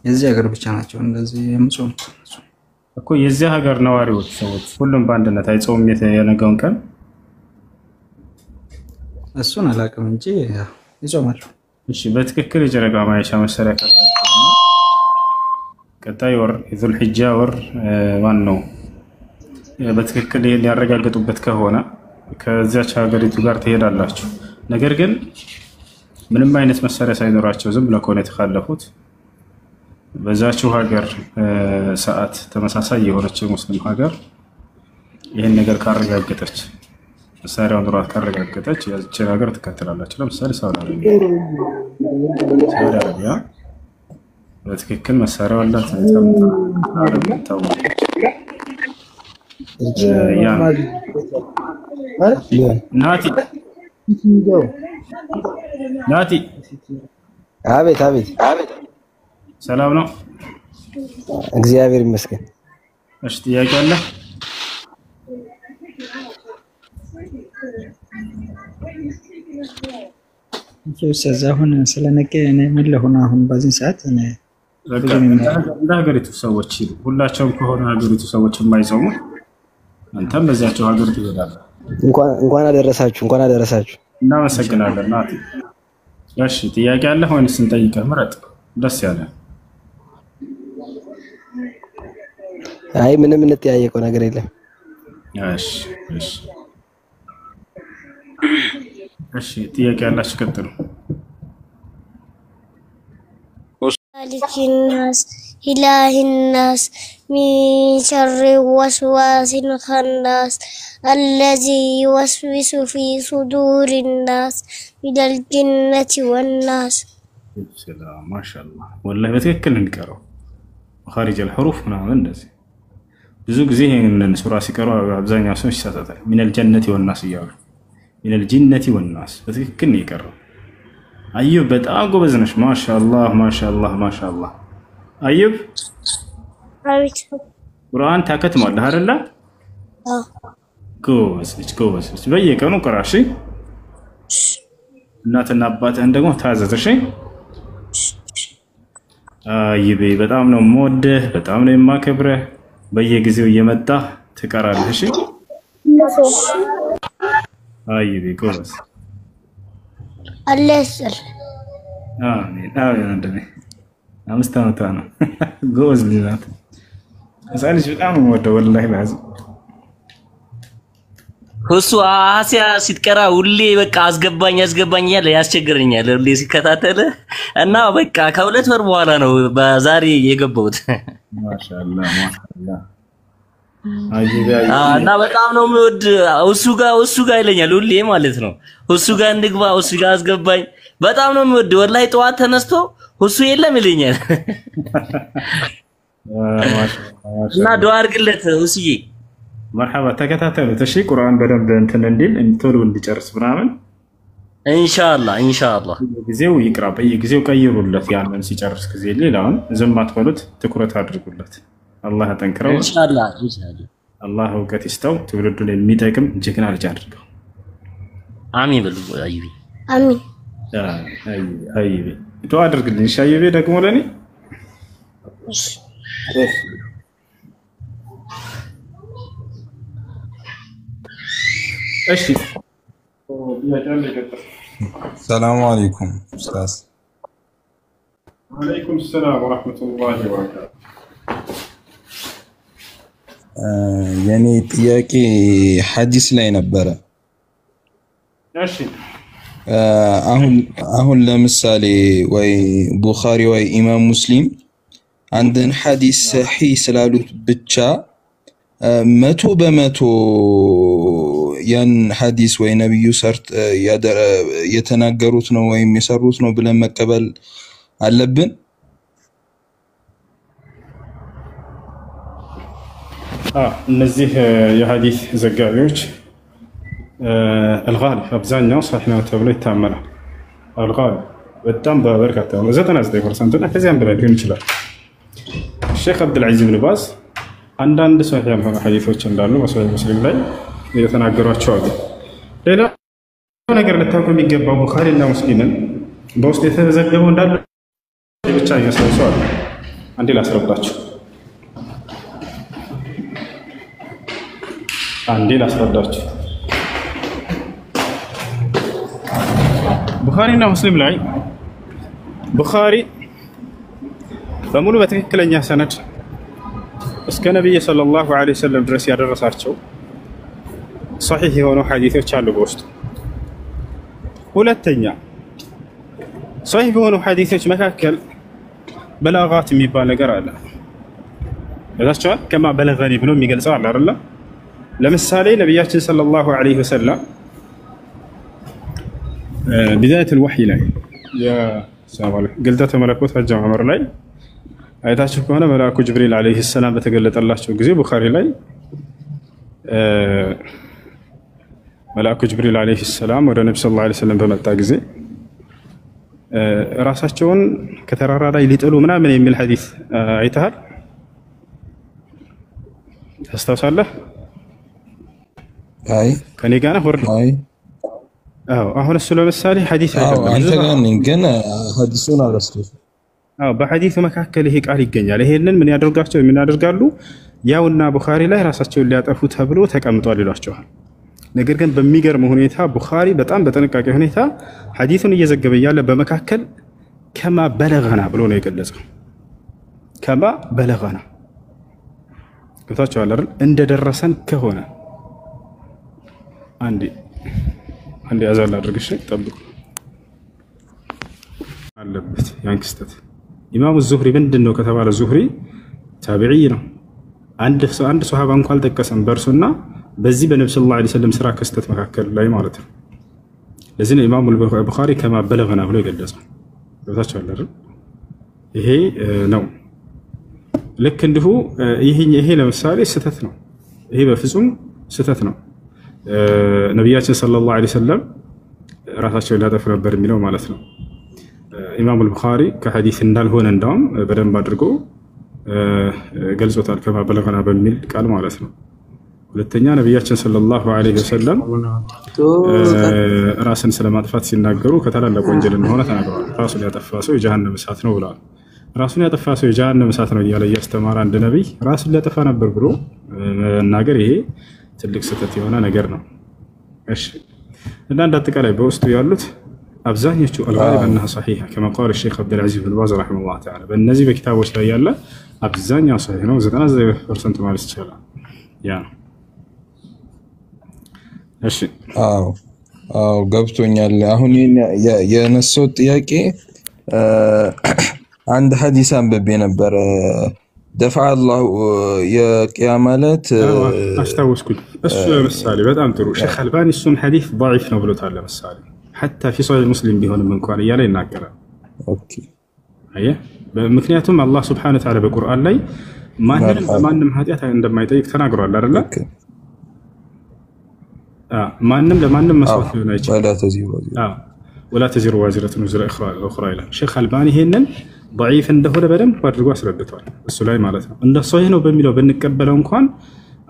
የዚህ ሀገር ብቻ ናቸው እንደዚህ የሚጾሙት እኮ የዚህ ሀገር ነዋሪዎች ሰዎች ሁሉም በአንድነት አይጾሙም የነገውን ቀን እሱን አላውቅም እንጂ ይጾማሉ እሺ በትክክል የጨረቃ ማየሻ መሰሪያ ካላችሁ ቀጣይ ወር ዙል ሒጃ ወር ማን ነው በትክክል ያረጋግጡበት ከሆነ ከዚያች ሀገሪቱ ጋር ትሄዳላችሁ ነገር ግን ምንም አይነት መሳሪያ ሳይኖራቸው ዝም ብለው ከሆነ የተካለፉት በዛችሁ ሀገር ሰዓት ተመሳሳይ የሆነች ሙስሊም ሀገር ይሄን ነገር ካረጋገጠች መሳሪያውን ኑሯት ካረጋገጠች ያችን ሀገር ትከተላላችሁ ለምሳሌ ሳውዲ አረቢያ በትክክል መሳሪያው አላት ታውቃለች ናቲ አቤት ሰላም ነው እግዚአብሔር ይመስገን እሺ ጥያቄ አለ አሁን ስለነገ እኔ ምን ለሆነ አሁን በዚህ ሰዓት እኔ ለሀገሪቱ ሰዎች ሁላቸውም ከሆነ ሀገሪቱ ሰዎች የማይጾሙ አንተም በዚያቸው ሀገር ትሄዳለህ እንኳን አደረሳችሁ እናመሰግናለን ናቲ እሺ ጥያቄ አለ ወይስ እንጠይቅህ? ምረጥ፣ ደስ ያለ። አይ ምንም እንጠያየቀው ነገር የለም። እሺ እሺ እሺ ጥያቄ ያላችሁ ቀጥሉ። مالك الناس إله الناس من شر الوسواس الخناس الذي يوسوس في صدور الناس من الجنة والناس. سلام ما شاء الله والله بتككل نقرأ خارج الحروف ምናምን እንደዚህ ብዙ ጊዜ ይሄንን ሱራ ሲቀሩ አብዛኛው ሰው ይሳሳታል። من الجنة والناس እያሉ من الجنة والناس በትክክል ነው የቀረው። አዩብ በጣም ጎበዝ ነሽ። ማሻአላህ ማሻአላህ ማሻአላህ። አዩብ አቤት። ቁርአን ታከትማለህ አይደለ? አዎ። ጎበዝ ልጅ ጎበዝ ልጅ። በየቀኑ ቅራ እሺ። እናትና አባትህን ደግሞ ታዘዝ እሺ። አዩቤ በጣም ነው የምወድህ፣ በጣም ነው የማከብረህ። በየጊዜው እየመጣህ ትቀራለህ እሺ። አዩቤ ጎበዝ الله يسر. آمين آمين عندنا. مستمتعنا. جوز بجنات. أسألك بتاعه موده والله العظيم. እሱ አሲያ ሲትቀራ ሁሌ በቃ አስገባኝ ያለ ያስቸግረኛል ሁሌ ሲከታተል እና በቃ ከሁለት ወር በኋላ ነው በዛሬ የገባሁት። ማሻአላህ ማሻአላህ። እና በጣም ነው የሚወድ እሱ ጋር ይለኛል ሁሌ ማለት ነው። እሱ ጋር እንግባ እሱ ጋር አስገባኝ በጣም ነው የሚወድ። ወላሂ ጠዋት ተነስቶ እሱ የለም ይለኛል። እና ዱአ አድርግለት እሱዬ። مرحبا ተከታተሉ እሺ። ቁርአን በደንብ እንትን እንዲል ቶሎ እንዲጨርስ ምናምን ኢንሻአላህ ጊዜው ይቅራ። በየጊዜው ቀይሩለት ያንን ሲጨርስ ጊዜ ሌላውን ዝም አትበሉት፣ ትኩረት አድርጉለት። አላህ ያጠንክረው ኢንሻአላህ። አላህ እውቀት ይስጠው፣ ትውልዱን የሚጠቅም ጀግና ልጅ አድርገው። አሚን በሉ አዩቢ። አሚን አዩቢ ዱአ አድርግልኝ እሺ። አዩቢ ደግሞ ለኔ እሺ። ሰላም አለይኩም ኡስታዝ። ወአለይኩም ሰላም ወራህመቱላሂ ወበረካቱ። የኔ ጥያቄ ሐዲስ ላይ ነበረ። እሺ አሁን ለምሳሌ ወይ ቡኻሪ ወይ ኢማም ሙስሊም አንድን ሐዲስ ሰሂህ ስላሉት ብቻ 100% ያን ሐዲስ ወይ ነብዩ የተናገሩት ነው ወይም የሰሩት ነው ብለን መቀበል አለብን? እነዚህ የሐዲስ ዘጋቢዎች الغالب አብዛኛው صحيح ነው ተብሎ ይታመናል። الغالب በጣም በበርካታ 99% እና ከዚያም በላይ ሊሆን ይችላል። ሼክ አብዱልዓዚዝ ብን ባዝ አንዳንድ ሶሒህ ያልሆኑ ሐዲሶች እንዳሉ በሶሒህ ሙስሊም ላይ የተናገሯቸው አሉ። ሌላ ነገር ልታውቁ የሚገባው ቡኻሪ እና ሙስሊምን በውስጥ የተዘገበው እንዳለ ብቻ እያሳሰዋል። አንዴ ላስረዳችሁ። ቡኻሪ እና ሙስሊም ላይ ቡኻሪ በሙሉ በትክክለኛ ሰነድ እስከ ነብዩ ሰለላሁ ዐለይሂ ወሰለም ድረስ ያደረሳቸው ሶሒህ የሆኑ ሐዲሶች አሉ በውስጡ። ሁለተኛ ሶሒህ በሆኑ ሐዲሶች መካከል በላጋት የሚባል ነገር አለ። በዛቸዋል ከማ በለገኒ ብሎ የሚገልጸው አለ አይደል? ለምሳሌ ነብያችን ሰለላሁ ዐለይሂ ወሰለም بداية الوحي ላይ ግልጠተ መለኮት አጀማመር ላይ አይታችሁ ከሆነ መልአኩ ጅብሪል አለይሂ ሰላም በተገለጠላቸው ጊዜ ቡኻሪ ላይ መልአኩ ጅብሪል አለይሂ ሰላም ወደ ነብዩ ሰለላሁ ዐለይሂ ወሰለም በመጣ ጊዜ ራሳቸውን ከተራራ ላይ ሊጥሉ ምናምን የሚል ሐዲስ አይተሃል? ታስታውሳለህ? አይ ከኔ ጋር ነው ወርድ። አይ አሁን እሱ ለምሳሌ ሐዲስ አይደለም። አንተ ጋር ነኝ ግን ሐዲሱን አላስተውም። በሐዲሱ መካከል ይሄ ቃል ይገኛል። ይሄንን ምን ያደርጋሉ? ያውና ቡኻሪ ላይ ራሳቸውን ሊያጠፉ ተብሎ ተቀምጧል ይሏቸዋል። ነገር ግን በሚገርም ሁኔታ ቡኻሪ በጣም በጥንቃቄ ሁኔታ ሐዲሱን እየዘገበ ያለ በመካከል ከማ በለገና ብሎ ነው የገለጸው። ከማ በለገና ገብታችኋል አይደል? እንደደረሰን ከሆነ አንዴ ያዛል አድርግሽ ጠብቁ አለበት ያን ክስተት። ኢማሙ ዙህሪ ምንድነው ከተባለ ዙህሪ ታቢዒ ነው። አንድ ሱሐባ እንኳን አልጠቀሰም በእርሱና በዚህ በነብዩ ሰለላሁ ዐለይሂ ወሰለም ስራ ክስተት መካከል ላይ ማለት ነው። ለዚህ ነው ኢማሙ ቡኻሪ ከማ በለገና ብሎ የገለጸው። ገብታችኋል አይደል? ይሄ ነው። ልክ እንዲሁ ይሄ ለምሳሌ ስህተት ነው። ይሄ በፍጹም ስህተት ነው። ነቢያችን ሰለላሁ ዐለይሂ ወሰለም ራሳቸውን ሊያጠፉ ነበር የሚለው ማለት ነው። ኢማሙ ቡኻሪ ከሐዲስ እንዳልሆነ እንዳውም በደንብ አድርጎ ገልጾታል ከማ በለገና በሚል ቃል ማለት ነው። ሁለተኛ ነቢያችን ሰለላሁ ዐለይሂ ወሰለም ራስን ስለማጥፋት ሲናገሩ ከታላላቅ ወንጀል እንደሆነ ተናግረዋል። ራሱን ያጠፋ ሰው የጀሃነም እሳት ነው ብለዋል። ራሱን ያጠፋ ሰው የጀሃነም እሳት ነው እያለ እያስተማረ አንድ ነቢይ ራሱን ሊያጠፋ ነበር ብሎ መናገር ይሄ ትልቅ ስህተት የሆነ ነገር ነው። እሺ እና እንደ አጠቃላይ በውስጡ ያሉት አብዛኞቹ አልጋሊብ አነሃ ሰሒሐ ከማ ቃለ ሼክ አብዱልዓዚዝ ብን ባዝ ረሒመሁላህ ተዓላ በእነዚህ በኪታቦች ላይ ያለ አብዛኛው ሰሒህ ነው። 99% ማለት ይቻላል ያ ነው። እሺ አዎ ገብቶኛል። አሁን የነሳው ጥያቄ አንድ ሐዲስ አንብቤ ነበር ደፋ አላህ የቂያማ ዕለት አስታወስኩኝ። እሱ ለምሳሌ በጣም ጥሩ ሼክ አልባኒ እሱን ሐዲስ ضعيف ነው ብሎታል። ለምሳሌ حتى في صحيح مسلم ቢሆንም እንኳን እያለ ይናገራል። ኦኬ አየ ምክንያቱም አላህ Subhanahu Wa Ta'ala በቁርአን ላይ ማንም ኃጢአት እንደማይጠይቅ ተናግሯል አይደል? ማንም ለማንም መስዋዕት ሊሆን አይችልም። ولا تزر وازرة وزر أخرى ይላል። ሼክ አልባኒ ይሄንን ضعيف እንደሆነ በደንብ አድርጎ አስረድቷል። እሱ ላይ ማለት ነው እንደ ሶሂህ ነው በሚለው ብንቀበለው እንኳን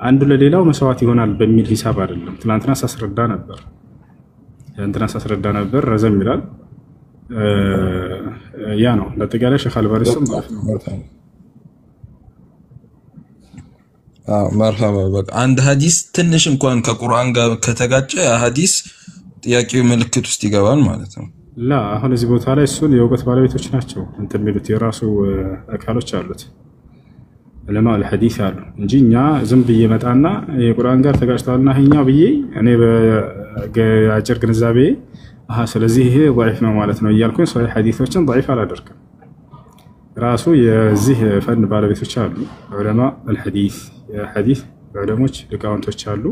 አንዱ ለሌላው መስዋዕት ይሆናል በሚል ሂሳብ አይደለም። ትናንትና ሳስረዳ ነበር ረዘም ይላል። ያ ነው ለተጋለ ሼክ አልባኒ ስም መርሐባ በቃ አንድ ሐዲስ ትንሽ እንኳን ከቁርአን ጋር ከተጋጨ ያ ሐዲስ ጥያቄው ምልክት ውስጥ ይገባል ማለት ነው። ላ አሁን እዚህ ቦታ ላይ እሱን የእውቀት ባለቤቶች ናቸው እንትን የሚሉት የራሱ አካሎች አሉት ዑለማ አልሐዲስ አሉ እንጂ እኛ ዝም ብዬ መጣና የቁርአን ጋር ተጋጭቷልና ይሄኛው ብዬ እኔ በአጭር ግንዛቤ ስለዚህ ይሄ ضعيف ነው ማለት ነው እያልኩኝ ሶሒህ ሐዲሶችን ضعيف አላደርግም። ራሱ የዚህ ፈን ባለቤቶች አሉ ዑለማ አልሐዲስ የሐዲስ ዑለሞች ሊቃውንቶች አሉ።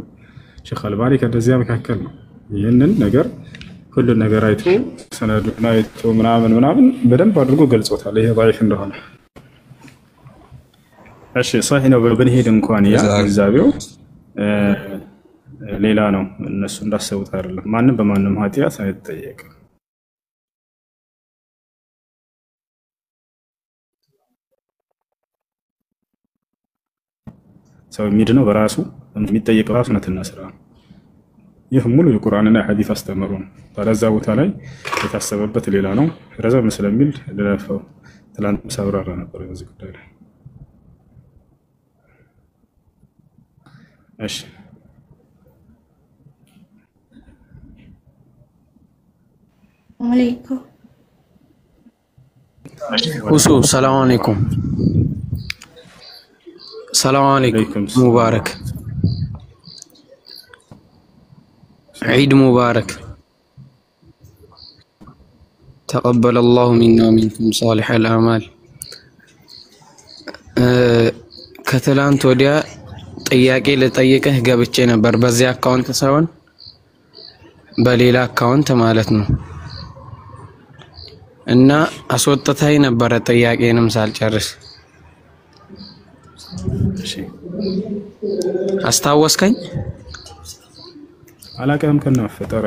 ሼክ አልባኒ ከነዚያ መካከል ነው። ይህንን ነገር ሁሉን ነገር አይቶ ሰነዱን አይቶ ምናምን በደንብ አድርጎ ገልጾታል ይሄ ضعيف እንደሆነ። እሺ ሶሒህ ነው ብንሄድ እንኳን ያ ግንዛቤው ሌላ ነው። እነሱ እንዳሰቡት አይደለም። ማንም በማንም ኃጢአት አይጠየቅም። ሰው የሚድነው በራሱ የሚጠየቀው ራሱ ነትና ስራ ነው። ይህ ሙሉ የቁርአንና የሐዲስ አስተምሮ ነው። በዛ ቦታ ላይ የታሰበበት ሌላ ነው። ረዘም ስለሚል ለፈው ትላንት ሳብራራ ነበር በዚህ ጉዳይ ላይ። እሺ አለይኩም ሁሱ ሰላም አለይኩም ሰላም አለይኩም ሙባረክ عيد مبارك تقبل الله منا ومنكم صالح الأعمال ከትላንት ወዲያ ጥያቄ ልጠይቅህ ገብቼ ነበር በዚህ አካውንት ሳይሆን በሌላ አካውንት ማለት ነው እና አስወጥተኸኝ ነበረ ጥያቄንም ሳልጨርስ አስታወስከኝ አላቀም ከነ መፈጠረ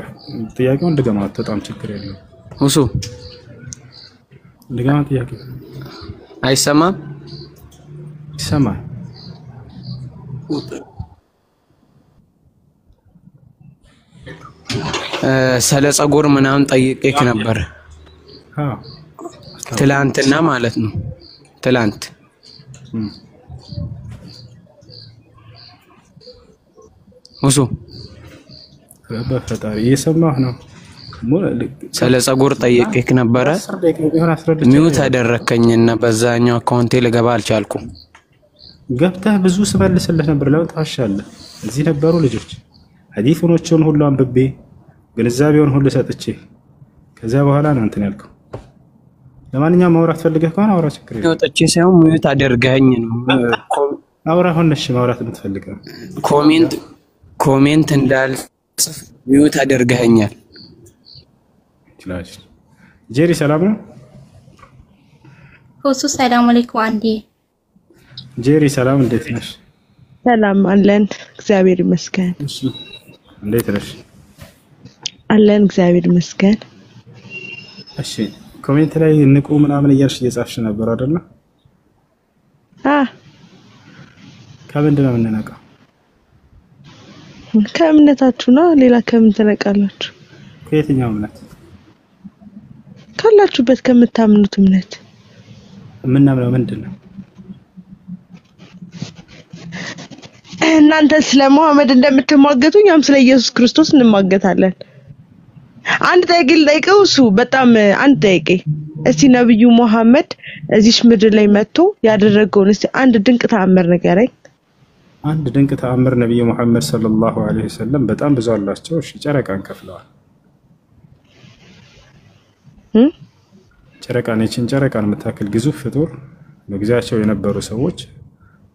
ጥያቄውን እንደገና በጣም ችግር የለውም ሁሱ እንደገና ጥያቄ አይሰማም ይሰማል ስለ ጸጉር ምናምን ጠይቄክ ነበር ትላንትና ማለት ነው ትላንት ሁሱ በፈጣሪ እየሰማህ ነው። ስለ ጸጉር ጠየቅክ ነበረ። ሚውት አደረከኝና በዛኛው አካውንቴ ልገባ አልቻልኩም። ገብተህ ብዙ ስመልስልህ ነበር። ለምን ታሻለህ? እዚህ ነበሩ ልጆች ሐዲሱን ሁሉ አንብቤ ግንዛቤውን ሁሉ ሰጥቼ ከዛ በኋላ ነው እንትን ያልከው። ለማንኛውም ማውራት ፈልገህ ከሆነ አውራ፣ ችግር የለም። ወጥቼ ሳይሆን ሚውት አደርገኸኝ ነው። አውራ ሆነሽ ማውራት የምትፈልገው ኮሜንት እንዳልጽፍ ሚውት አደርገኸኛል። ጄሪ ሰላም ነው? ሁሱ ሰላም አለይኩም። አንዴ ጄሪ ሰላም፣ እንዴት ነሽ? ሰላም አለን፣ እግዚአብሔር ይመስገን። እንዴት ነሽ? አለን፣ እግዚአብሔር ይመስገን። እሺ፣ ኮሜንት ላይ ንቁ ምናምን እያልሽ እየጻፍሽ ነበር አይደል? ከምንድን ነው የምንነቃው? ከእምነታችሁ ነው። ሌላ ከምን ትነቃላችሁ? ከየትኛው እምነት? ካላችሁበት ከምታምኑት እምነት። የምናምነው ምንድን ነው? እናንተ ስለ መሐመድ እንደምትሟገቱ እኛም ስለ ኢየሱስ ክርስቶስ እንሟገታለን። አንድ ጥያቄ ልጠይቀው። እሱ በጣም አንድ ጥያቄ። እስቲ ነብዩ መሐመድ እዚሽ ምድር ላይ መጥቶ ያደረገውን እስቲ አንድ ድንቅ ተአምር ንገረኝ። አንድ ድንቅ ተአምር ነብዩ መሐመድ ሰለላሁ ዐለይሂ ወሰለም በጣም ብዙ አላቸው። እሺ፣ ጨረቃን ከፍለዋል። ጨረቃን የምታክል ግዙፍ ፍጡር በጊዜያቸው የነበሩ ሰዎች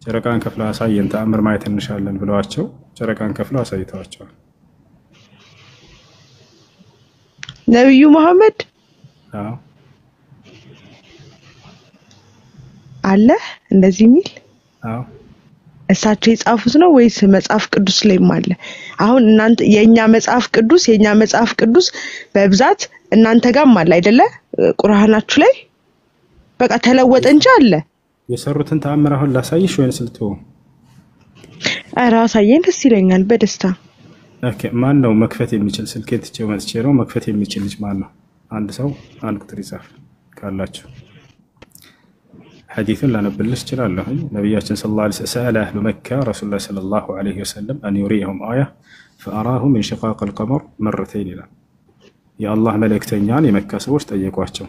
ጨረቃን ከፍለው አሳየን ተአምር ማየት እንሻለን ብለዋቸው ጨረቃን ከፍለው አሳይተዋቸዋል። ነብዩ መሐመድ አለ እንደዚህ የሚል እሳቸው የጻፉት ነው ወይስ መጽሐፍ ቅዱስ ላይም አለ? አሁን እናንተ የኛ መጽሐፍ ቅዱስ በብዛት እናንተ ጋርም አለ አይደለ? ቁርአናችሁ ላይ በቃ ተለወጠ እንጂ አለ። የሰሩትን ተአምር አሁን ላሳይሽ ወይስ ልትው? ኧረ አሳየኝ፣ ደስ ይለኛል በደስታ። ኦኬ፣ ማን ነው መክፈት የሚችል? ስልኬን ትቼው መጥቼ ነው። መክፈት የሚችል ልጅ ማን ነው? አንድ ሰው አንድ ቁጥር ይጻፍ ካላችሁ። ሐዲሱን ላነብልሽ እችላለሁ። ነብያችን ሰለላሁ ዐለይሂ ወሰለም ሰአለ አህሉ መካ ረሱላህ ሰለላሁ ዐለይሂ ወሰለም አን ዩሪየሁም አያ ፈአራሁም እንሽቃቅ አልቀመር መረተይን ይላል። የአላህ መልእክተኛን የመካ ሰዎች ጠየቋቸው፣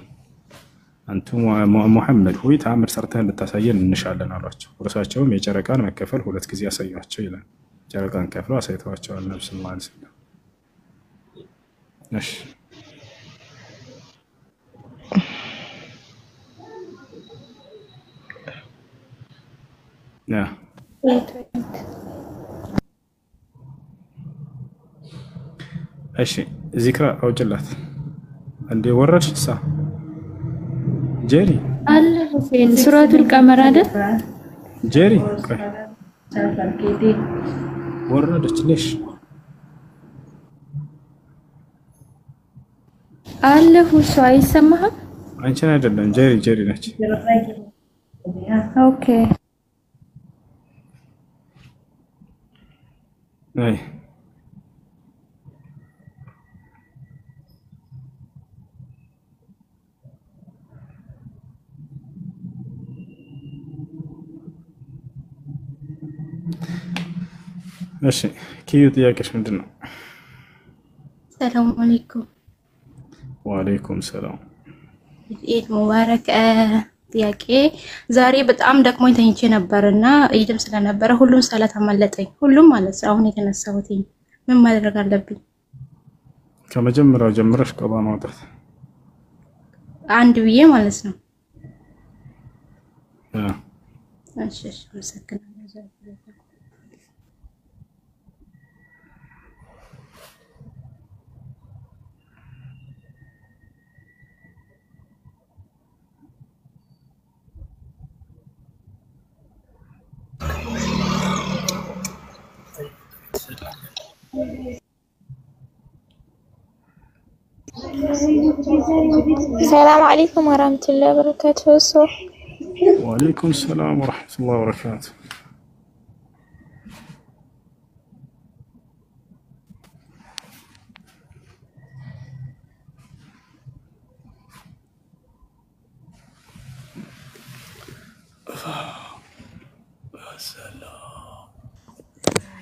አንቱ ሙሐመድ ሆይ ተአምር ሰርተህ እንድታሳየን እንሻለን አሏቸው። እርሳቸውም የጨረቃን መከፈል 2 ጊዜ አሳዩአቸው ይላል። ጨረቃን ከፍለው አሳይተዋቸዋል ነብዩ ሰለላሁ ዐለይሂ ወሰለም። እሺ ያ እሺ ዚክራ አውጭላት እንደ ወረድሽ ጄሪ አለ ሁሴን ሱረቱል ቀመር አይደል? ጄሪ ወረደች ልሽ አለ ሁሱ አይሰማህም? አንቺን አይደለም ጄሪ ነች። ኦኬ አይ እሺ ኪዩ ጥያቄሽ ምንድን ነው? ሰላም አለይኩም። ወአለይኩም ሰላም። ኢድ ሙባረክ። ጥያቄ ዛሬ በጣም ደክሞኝ ተኝቼ ነበርና ኢድም ስለነበረ ሁሉም ሰላት አመለጠኝ። ሁሉም ማለት አሁን የተነሳሁት ምን ማድረግ አለብኝ? ከመጀመሪያው ጀምረሽ ቀባ ማውጣት አንድ ብዬ ማለት ነው። እሺ አመሰግናለሁ። السلام عليكم ورحمة الله وبركاته. وعليكم السلام ورحمة الله وبركاته.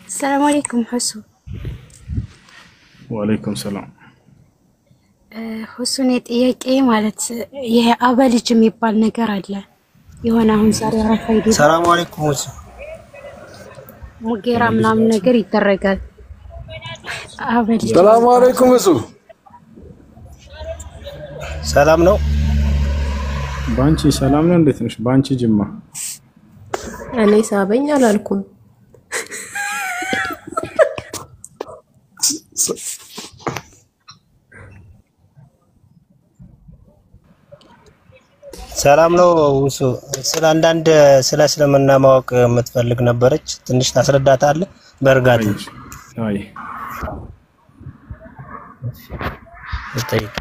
السلام عليكم حسو. ወአለይኩም ሰላም። ሁሱን ጥያቄ ማለት ይሄ አበልጅ የሚባል ነገር አለ የሆነ አሁን ዛሬ አረፋይዲ ሰላም አለይኩም ሙጌራ ምናምን ነገር ይደረጋል። አበልጅ ሰላም አለይኩም እሱ ሰላም ነው። ባንቺ ሰላም ነው? እንዴት ነሽ? ባንቺ ጅማ እኔ ሳበኝ አላልኩም። ሰላም ነው ውሱ ስለ አንዳንድ ስለ እስልምና ማወቅ የምትፈልግ ነበረች። ትንሽ ታስረዳታለህ በእርጋታ? አይ እጠይቅ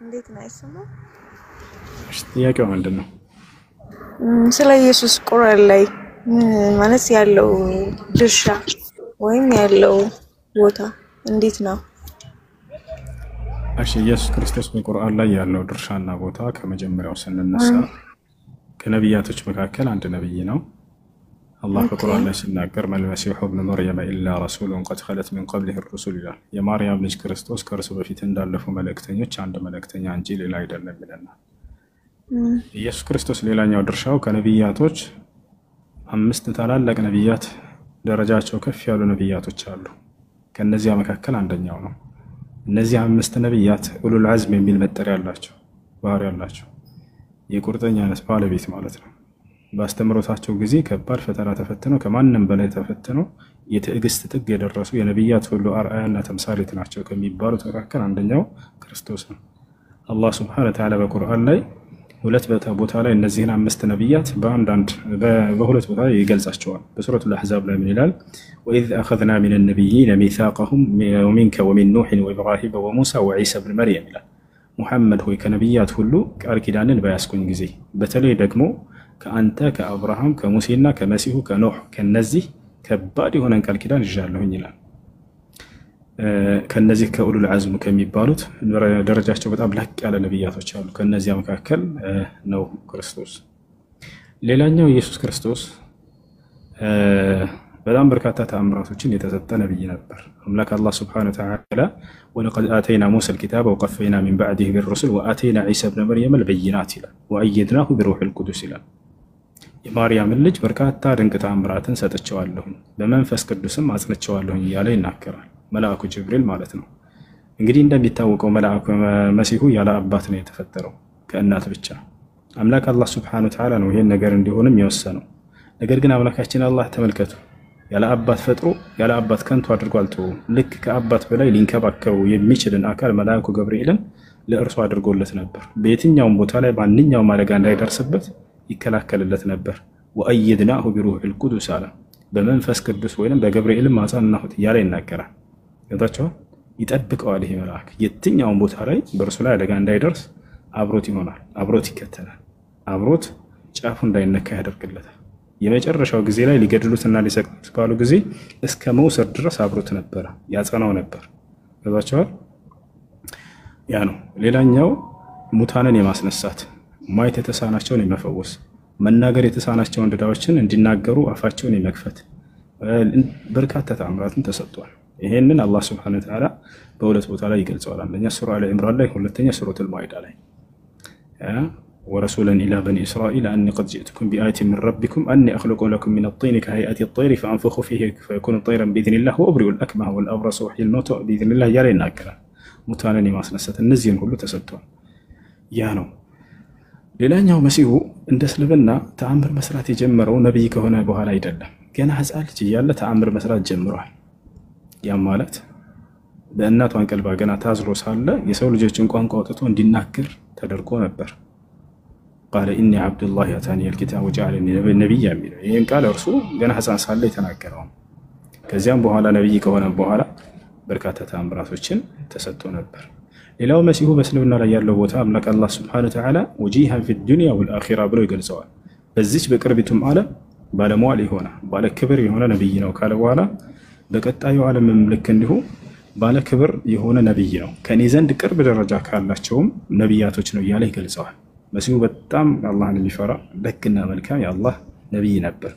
እንዴት ነው አይሰማም? ጥያቄው ምንድነው? ስለ ኢየሱስ ቁርአን ላይ ማለት ያለው ድርሻ ወይም ያለው ቦታ እንዴት ነው? እሺ ኢየሱስ ክርስቶስ በቁርአን ላይ ያለው ድርሻና ቦታ ከመጀመሪያው ስንነሳ ከነቢያቶች መካከል አንድ ነብይ ነው። አላህ በቁርአን ላይ ሲናገር መልመሲሁ ኢብኑ መርየም ኢላ ረሱሉን ቀድ ኸለት ሚን ቀብሊሂ ሩሱል ይላል። የማርያም ልጅ ክርስቶስ ከእርሱ በፊት እንዳለፉ መልእክተኞች አንድ መልእክተኛ እንጂ ሌላ አይደለም ይለናል። ኢየሱስ ክርስቶስ ሌላኛው ድርሻው ከነቢያቶች 5 ታላላቅ ነቢያት ደረጃቸው ከፍ ያሉ ነቢያቶች አሉ። ከነዚያ መካከል አንደኛው ነው። እነዚህ 5 ነቢያት ኡሉል ዐዝም የሚል መጠሪያ ያላቸው ባህሪ ያላቸው የቁርጠኛነት ባለቤት ማለት ነው። ባስተምሮታቸው ጊዜ ከባድ ፈተና ተፈትነው ከማንም በላይ ተፈትነው የትዕግስት ጥግ የደረሱ የነቢያት ሁሉ አርአያና ተምሳሌት ናቸው ከሚባሉት መካከል አንደኛው ክርስቶስ ነው። አላህ ሱብሓነሁ ወተዓላ በቁርአን ላይ ሁለት ቦታ ላይ እነዚህን 5 ነቢያት በሁለት ቦታ ይገልጻቸዋል። በሱረቱል አሕዛብ ላይ ምን ይላል? ወኢዝ አኸዝና ሚነ ነቢይነ ሚሳቀሁም ወሚንከ ወሚን ኑሕን ወኢብራሂም ወሙሳ ወዒሳ ብን መርየም ይላል። ሙሐመድ ሆይ ከነቢያት ሁሉ ቃል ኪዳንን በያዝኩኝ ጊዜ በተለይ ደግሞ ከአንተ ከአብርሃም ከሙሴና ከመሲሁ ከኖህ ከነዚህ ከባድ የሆነን ቃል ኪዳን ይዣለሁኝ ይላል። ከነዚህ ከኡሉል ዐዝም ከሚባሉት ደረጃቸው በጣም ላቅ ያለ ነቢያቶች አሉ። ከነዚያ መካከል ነው ክርስቶስ። ሌላኛው ኢየሱስ ክርስቶስ በጣም በርካታ ተአምራቶችን የተሰጠ ነብይ ነበር። አምላክ አላህ ሱብሓነሁ ወተዓላ ወለቀድ አተይና ሙሰል ኪታበ ወቀፈይና ሚን በዕዲሂ ቢሩሱል ወአተይና ዒሳ ብነ መርየም አልበይናት ይላል ወአየድናሁ ቢሩሒል ቁዱስ ይላል። የማርያምን ልጅ በርካታ ድንቅ ተአምራትን ሰጥቼዋለሁ በመንፈስ ቅዱስም አጽንቼዋለሁ እያለ ይናገራል። መልአኩ ጅብሪል ማለት ነው። እንግዲህ እንደሚታወቀው መልአኩ መሲሁ ያለ አባት ነው የተፈጠረው ከእናት ብቻ። አምላክ አላህ ሱብሓነሁ ወተዓላ ነው ይሄን ነገር እንዲሆንም የወሰነው። ነገር ግን አምላካችን አላህ ተመልከቱ ያለ አባት ፈጥሮ ያለ አባት ከንቱ አድርጎ አልተወውም። ልክ ከአባት በላይ ሊንከባከበው የሚችልን አካል መልአኩ ገብርኤልን ለእርሱ አድርጎለት ነበር። በየትኛውም ቦታ ላይ ማንኛውም አደጋ እንዳይደርስበት ይከላከልለት ነበር። ወአየድናሁ ቢሩሒል ቁዱስ አለ በመንፈስ ቅዱስ ወይንም በገብርኤልም አጸናሁት እያለ ይናገራል። ገብታችኋል? ይጠብቀዋል። ይሄ መልአክ የትኛውም ቦታ ላይ በእርሱ ላይ አደጋ እንዳይደርስ አብሮት ይሆናል፣ አብሮት ይከተላል፣ አብሮት ጫፉ እንዳይነካ ያደርግለታል። የመጨረሻው ጊዜ ላይ ሊገድሉትና ሊሰቅሉት ባሉ ጊዜ እስከ መውሰድ ድረስ አብሮት ነበረ፣ ያጸናው ነበር። ገብታችኋል? ያ ነው። ሌላኛው ሙታንን የማስነሳት ማየት የተሳናቸውን የመፈወስ መናገር የተሳናቸውን ድዳዎችን እንዲናገሩ አፋቸውን የመክፈት በርካታ ተአምራትን ተሰጥቷል። ይሄንን አላህ ሱብሓነሁ ወተዓላ በሁለት ቦታ ላይ ይገልጸዋል። አንደኛ ሱራ አለ ኢምራን ላይ፣ ሁለተኛ ሱረቱል ማኢዳ ላይ ወረሱለን ኢላ በኒ እስራኤል አኒ ቀድ ጅእቱኩም ቢአየትን ሚን ረቢኩም አኒ አኽሉቁ ለኩም ሚነ ጢኒ ከሀይአቲ ጠይሪ ፈአንፉኹ ፊሂ ፈየኩኑ ጠይረን ቢኢዝኒላህ ወኡብሪኡል አክመሀ ወልአብረሰ ወኡሕይል መውታ ቢኢዝኒላህ እያለ ይናገራል። ሙታንን የማስነሳት እነዚህን ሁሉ ተሰጥቷል። ያ ነው። ሌላኛው መሲሁ እንደ እስልምና ተአምር መስራት የጀመረው ነብይ ከሆነ በኋላ አይደለም። ገና ሕፃን ልጅ እያለ ተአምር መስራት ጀምሯል። ያም ማለት በእናቷ አንቀልባ ገና ታዝሎ ሳለ የሰው ልጆችን ቋንቋ አውጥቶ እንዲናገር ተደርጎ ነበር። ቃለ ኢኒ ዓብዱላህ አታኒየል ኪታብ ወጀዐለኒ ነቢያ የሚለው ይህን ቃል እርሱ ገና ሕፃን ሳለ የተናገረው። ከዚያም በኋላ ነብይ ከሆነ በኋላ በርካታ ተአምራቶችን ተሰጥቶ ነበር። ሌላው መሲሁ በእስልምና ላይ ያለው ቦታ አምላክ አላህ ሱብሓነሁ ወተዓላ ወጂሃን ፊ ዱንያ ወልአኺራ ብሎ ይገልጸዋል። በዚች በቅርቢቱም ዓለም ባለሟል የሆነ ባለ ክብር የሆነ ነብይ ነው ካለ በኋላ በቀጣዩ ዓለምም ልክ እንዲሁ ባለ ክብር የሆነ ነብይ ነው፣ ከኔ ዘንድ ቅርብ ደረጃ ካላቸውም ነብያቶች ነው እያለ ይገልጸዋል። መሲሁ በጣም አላህን የሚፈራ ደግና መልካም የአላህ ነቢይ ነበር።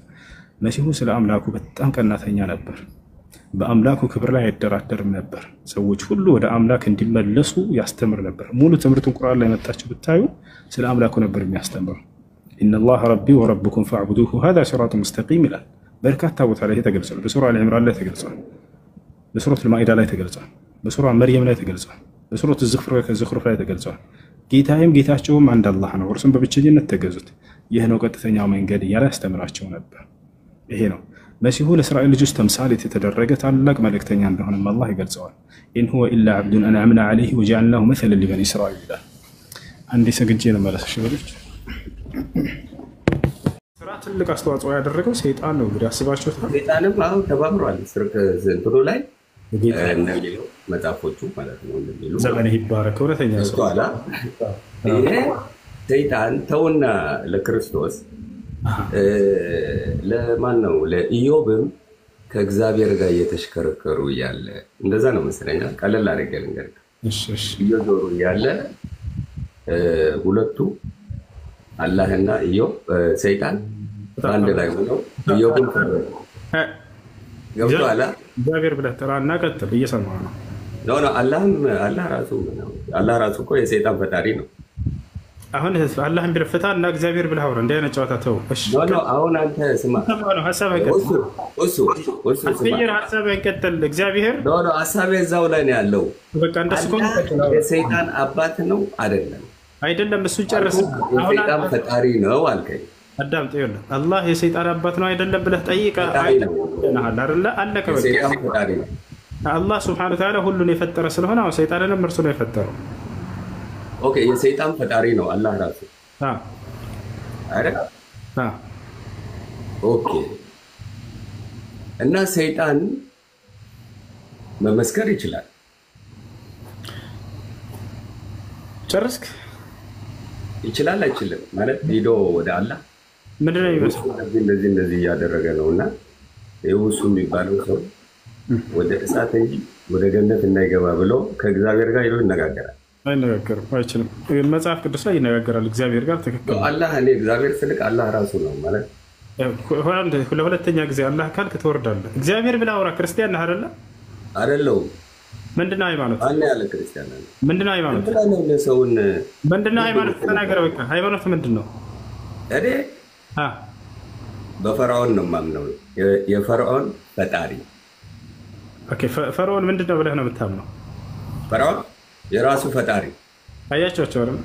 መሲሁ ስለ አምላኩ በጣም ቀናተኛ ነበር። በአምላኩ ክብር ላይ አይደራደርም ነበር። ሰዎች ሁሉ ወደ አምላክ እንዲመለሱ ያስተምር ነበር። ሙሉ ትምህርቱን ቁርአን ላይ መጣችሁ ብታዩ ስለ አምላኩ ነበር የሚያስተምረው። ኢነላህ ረቢ ወረብኩም ፈዕቡዱሁ ሃዛ ሲራጡ ሙስተቂም ይላል። በርካታ ቦታ ላይ ተገልጿል። በሱራ አሊ ኢምራን ላይ ተገልጿል። በሱረት አልማኢዳ ላይ ተገልጿል። በሱራ መርየም ላይ ተገልጿል። በሱረት ዝኽሩፍ ላይ ተገልጿል። ጌታዬም ጌታቸውም አንድ አላህ ነው፣ እርሱም በብቸኝነት ተገዙት፣ ይህ ነው ቀጥተኛው መንገድ እያለ ያስተምራቸው ነበር። ይሄ ነው መሲሁ ለእስራኤል ልጆች ተምሳሌት የተደረገ ታላቅ መልእክተኛ እንደሆነም አላህ ይገልጸዋል። ኢን ሁወ ኢላ ዐብዱን አንዐምና ዐለይሂ ወጀዐልናሁ መሰለን ሊበኒ እስራኤል ይላል። አንዴ ሰግጄ ነው መለስሽ በልጅ ስራ ትልቅ አስተዋጽኦ ያደረገው ሰይጣን ነው። እንግዲህ አስባችሁታል። ሰይጣንም አሁን ተባብሯል። እንትኑ ላይ እንደሚለው መጽሐፎቹ ማለት ነው እንደሚሉ ዘመን ይባረክ እውነተኛ ሰው አላ ይሄ ሰይጣን ተውና ለክርስቶስ ለማን ነው ለኢዮብም ከእግዚአብሔር ጋር እየተሽከረከሩ እያለ እንደዛ ነው መሰለኝ። ቀለል አድርጌ ልንገርህ። እየዞሩ እያለ ሁለቱ አላህና ኢዮብ ሰይጣን አንድ ላይ ሆነው ኢዮብን ገብቶሃል? እግዚአብሔር ብለህ ጥራና ቀጥል። እየሰማህ ነው? አላህ ራሱ እኮ የሰይጣን ፈጣሪ ነው። አሁን አላህን ብለህ ፍታ እና እግዚአብሔር ብለህ አውራ። እንዲህ አይነት ጨዋታ ተው። እሺ አሁን አንተ ስማ፣ ሀሳብህን ቀጥል። እግዚአብሔር ሀሳቤ እዛው ላይ ነው ያለው። በቃ እንደሱ የሰይጣን አባት ነው አይደለም? አይደለም፣ እሱን ጨርስ። የሰይጣን ፈጣሪ ነው አልከኝ። አዳምጥ። ይኸውልህ አላህ የሰይጣን አባት ነው አይደለም ብለህ ጠይቀህ አይደለ? አለቀ በቃ። የሰይጣን ፈጣሪ ነው አላህ ሱብሓነሁ ወተዓላ ሁሉን የፈጠረ ስለሆነ አሁን ሰይጣንንም እርሱ ነው የፈጠረው። ኦኬ፣ የሰይጣን ፈጣሪ ነው አላህ ራሱ አይደል? ኦኬ። እና ሰይጣን መመስከር ይችላል። ጨርስክ? ይችላል አይችልም ማለት ሄዶ ወደ አላህ ምንድን ነው የሚመስለው እንደዚህ እያደረገ ነው እና እሱ የሚባለው ሰው ወደ እሳት እንጂ ወደ ገነት እንዳይገባ ብሎ ከእግዚአብሔር ጋር ሄዶ ይነጋገራል። አይነጋገርም፣ አይችልም። መጽሐፍ ቅዱስ ላይ ይነጋገራል እግዚአብሔር ጋር። ትክክል። አላህ እኔ እግዚአብሔር ስልክ አላህ ራሱ ነው ማለት ለሁለተኛ ጊዜ አላህ ካልክ ትወርዳለህ። እግዚአብሔር ብለህ አውራ። ክርስቲያን ነህ አይደለ? አይደለሁም። ምንድን ነው ሃይማኖት? ማን ያለ ክርስቲያን ነው? ምንድን ነው ሃይማኖት? ሰውን ምንድን ነው ሃይማኖት? ተናገር በቃ። ሃይማኖት ምንድን ነው? እኔ በፈርዖን ነው የማምነው፣ የፈርዖን ፈጣሪ። ኦኬ፣ ፈርዖን ምንድን ነው ብለህ ነው የምታምነው? ፈርዖን የራሱ ፈጣሪ። አያቸዋቸው አይደል?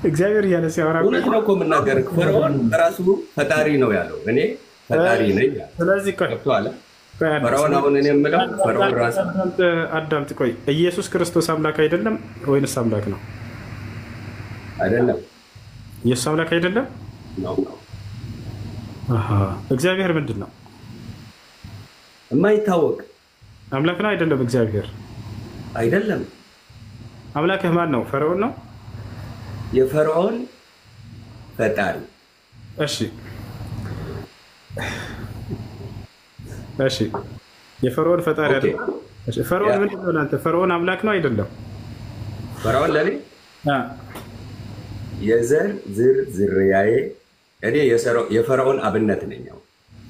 እግዚአብሔር እያለ ሲያወራ እውነት ነው እኮ የምናገር። ፈርዖን ራሱ ፈጣሪ ነው ያለው፣ እኔ ፈጣሪ ነኝ። ስለዚህ ፈርዖን አሁን እኔ የምለው ፈርዖን ራሱ አዳምጥ። ቆይ ኢየሱስ ክርስቶስ አምላክ አይደለም ወይንስ አምላክ ነው? አይደለም። ኢየሱስ አምላክ አይደለም ነው። እግዚአብሔር ምንድን ነው? የማይታወቅ አምላክ ነው አይደለም? እግዚአብሔር አይደለም። አምላክህ ማን ነው? ፈርዖን ነው? የፈርዖን ፈጣሪ። እሺ እሺ፣ የፈርዖን ፈጣሪ አይደለም። እሺ፣ ፈርዖን ምንድን ነው ለአንተ? ፈርዖን አምላክ ነው አይደለም? ፈርዖን ለኔ የዘር ዝርያዬ፣ እኔ የፈርዖን አብነት ነኝ።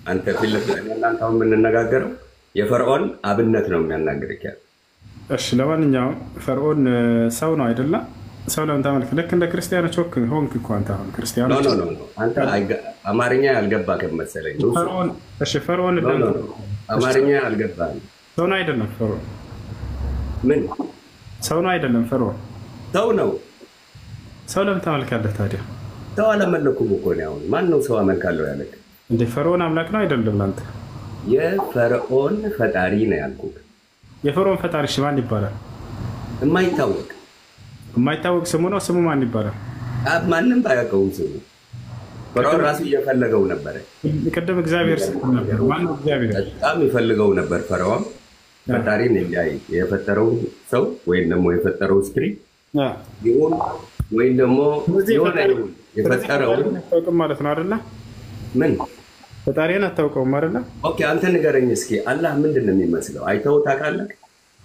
አንተ ፊት ለፊት እናንተ አሁን የምንነጋገረው የፈርዖን አብነት ነው የሚያናግርህ ያለው። እሺ፣ ለማንኛውም ፈርዖን ሰው ነው አይደለም? ሰው ለምን ታመልክ? ልክ እንደ ክርስቲያኖች ሆንክ እኮ አንተ። አሁን ክርስቲያኖች አንተ አማርኛ ያልገባህ መሰለኝ። ፈርዖን እሺ፣ ፈርዖን አማርኛ ያልገባህ ሰው ነው አይደለም? ፈርዖን ምን ሰው ነው አይደለም? ፈርዖን ሰው ነው። ሰው ለምን ታመልካለህ ታዲያ? ሰው አላመለኩም እኮ ነው። አሁን ማን ነው ሰው አመልካለሁ ያለህ? እንደ ፈርዖን አምላክ ነው አይደለም? ላንተ የፈርዖን ፈጣሪ ነው ያልኩት። የፈርዖን ፈጣሪ እሺ፣ ማን ይባላል? የማይታወቅ የማይታወቅ ስሙ ነው። ስሙ ማን ይባላል? ማንም ባያውቀውም ስሙ ፈርዖን ራሱ እየፈለገው ነበረ። ቅድም እግዚአብሔር ነበር። ማነው እግዚአብሔር? በጣም ይፈልገው ነበር ፈርዖን ፈጣሪን እንዲያይ የፈጠረው ሰው ወይም ደግሞ የፈጠረው ስክሪፕት ይሁን ወይም ደግሞ የሆነ የፈጠረው አታውቅም ማለት ነው አይደለ? ምን ፈጣሪን አታውቀውም አይደለ? ኦኬ፣ አንተ ንገረኝ እስኪ አላህ ምንድን ነው የሚመስለው? አይተኸው ታውቃለህ?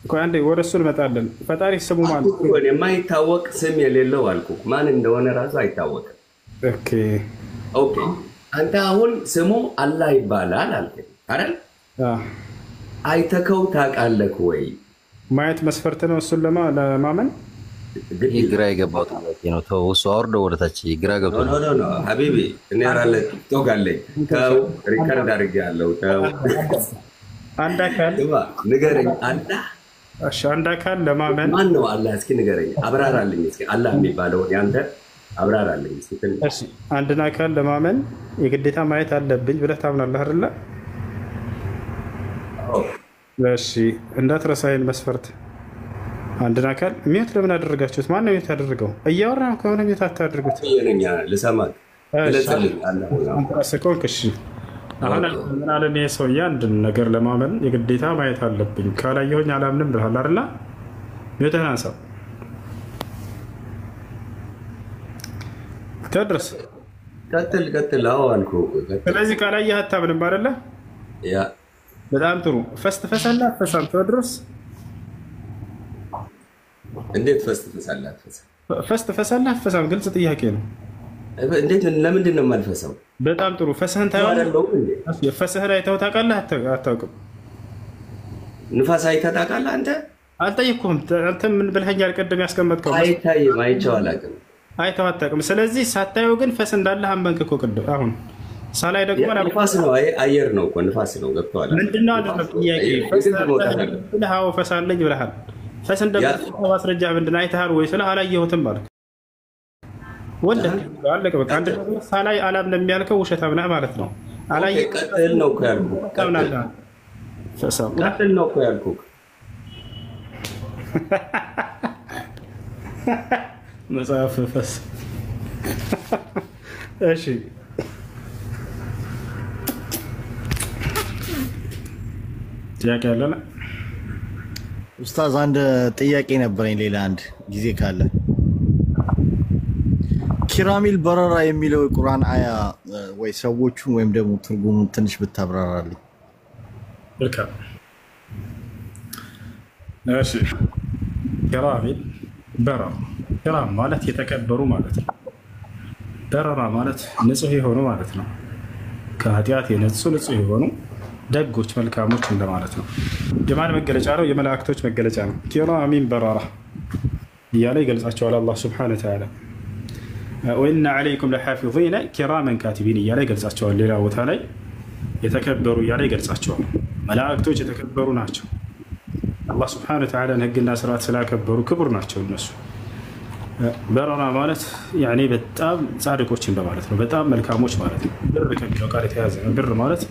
ቆይ አንዴ ወደ እሱ እንመጣለን። ፈጣሪ ስሙ ማን ነው? የማይታወቅ ስም የሌለው አልኩ። ማን እንደሆነ ራሱ አይታወቅም። ኦኬ ኦኬ። አንተ አሁን ስሙ አላህ ይባላል አልከኝ አይደል? አይተከው ታውቃለህ ወይ? ማየት መስፈርት ነው እሱን ለማመን? ግራ የገባው ጥያቄ ነው። ተው እሱ አውርዶ ወደታች ግራ ገብቶ ኖ ሀቢቢ እኔ አራለ ቲክቶክ አለኝ። ተው ሪከርድ አድርጌያለሁ። ተው አንድ አካል ንገረኝ። አላህ እሺ፣ አንድ አካል ለማመን ማን ነው አላህ? እስኪ ንገረኝ፣ አብራራልኝ። እስኪ አላህ የሚባለው ያንተ አብራራልኝ እስኪ። እሺ፣ አንድን አካል ለማመን የግዴታ ማየት አለብኝ ብለህ ታምናለህ አይደለ? እሺ፣ እንዳትረሳ ይሄን መስፈርት። አንድን አካል ሚዩት ለምን አደረጋችሁት? ማን ነው ሚዩት ያደረገው? እያወራን ከሆነ ሚዩት አታድርጉት። የነኛ ልሰማት ለጸልይ አላህ አሰኮንክ። እሺ አሁን ምን አለ ነው ሰውዬ፣ አንድን ነገር ለማመን የግዴታ ማየት አለብኝ ካላየሁኝ አላምንም ብለሃል አይደል? ሚዩትህን አንሳው ተድረስ። ቀጥል። አዎ አልኩህ። ስለዚህ ካላየህ አታምንም አይደለ? ያ በጣም ጥሩ። ፈስት ፈሳላ ፈሳም ተድረስ። እንዴት ፈስት ፈሳላ ፈሳም ግልጽ ጥያቄ ነው። እንዴት ለምንድን ነው የማልፈሳው? በጣም ጥሩ። ፈስህን ታያለህ? ፈስህን አይተኸው ታውቃለህ? አታውቅም? ንፋስ አይተህ ታውቃለህ? አንተ አልጠየቅኩህም። አንተ ምን ብለኸኛል? ቅድም ያስቀመጥከው አይታይም። አይቼው አላውቅም። አይተኸው አታውቅም። ስለዚህ ሳታየው ግን ፈስ እንዳለህ አመንክ እኮ ቅድም። አሁን ሳላይ ደግሞ ንፋስ ነው፣ አየር ነው እኮ ንፋስ ነው። ገብቶሃል? ምንድነው አይደለም ጥያቄ። ፈስ አለኝ ብለሃል። ፈስ እንደምትጠፋ ማስረጃ ምንድን ነው? አይተሃል ወይ ስለ አላየሁትም ማለት ወንድ አለቀ በቃ። አንድ ነገር ሳላይ አላምንም የሚያልከው ውሸታም ነህ ማለት ነው። አላየህ ቀጥል ነው እኮ ያልኩህ። ቀጥል ነው እኮ ያልኩህ። መጽሐፍ ፈስ እሺ ጥያቄ አለ? ኡስታዝ አንድ ጥያቄ ነበረኝ። ሌላ አንድ ጊዜ ካለ ኪራሚል በረራ የሚለው የቁርአን አያ ወይ ሰዎቹን ወይም ደግሞ ትርጉሙን ትንሽ ብታብራራልኝ። መልካም። እሺ ኪራሚል በረራ፣ ኪራም ማለት የተከበሩ ማለት ነው። በረራ ማለት ንጹህ የሆኑ ማለት ነው። ከኃጢአት የነጹ ንጹህ የሆኑ ደጎች መልካሞች እንደማለት ነው። የማን መገለጫ ነው? የመላእክቶች መገለጫ ነው። ኪራሚን በረራ እያለ ይገልጻቸዋል አላህ ሱብሓነሁ ወተዓላ። ወኢነ ዐለይኩም ለሓፊዚነ ኪራመን ካቲቢን እያለ ይገልጻቸዋል። ሌላ ቦታ ላይ የተከበሩ እያለ ይገልጻቸዋል። መላእክቶች የተከበሩ ናቸው። አላህ ሱብሓነሁ ወተዓላን ሕግና ስርዓት ስላከበሩ ክቡር ናቸው እነሱ። በረራ ማለት ያኔ በጣም ጻድቆች እንደማለት ነው። በጣም መልካሞች ማለት ነው። ብር ከሚለው ቃል የተያዘ ነው። ብር ማለት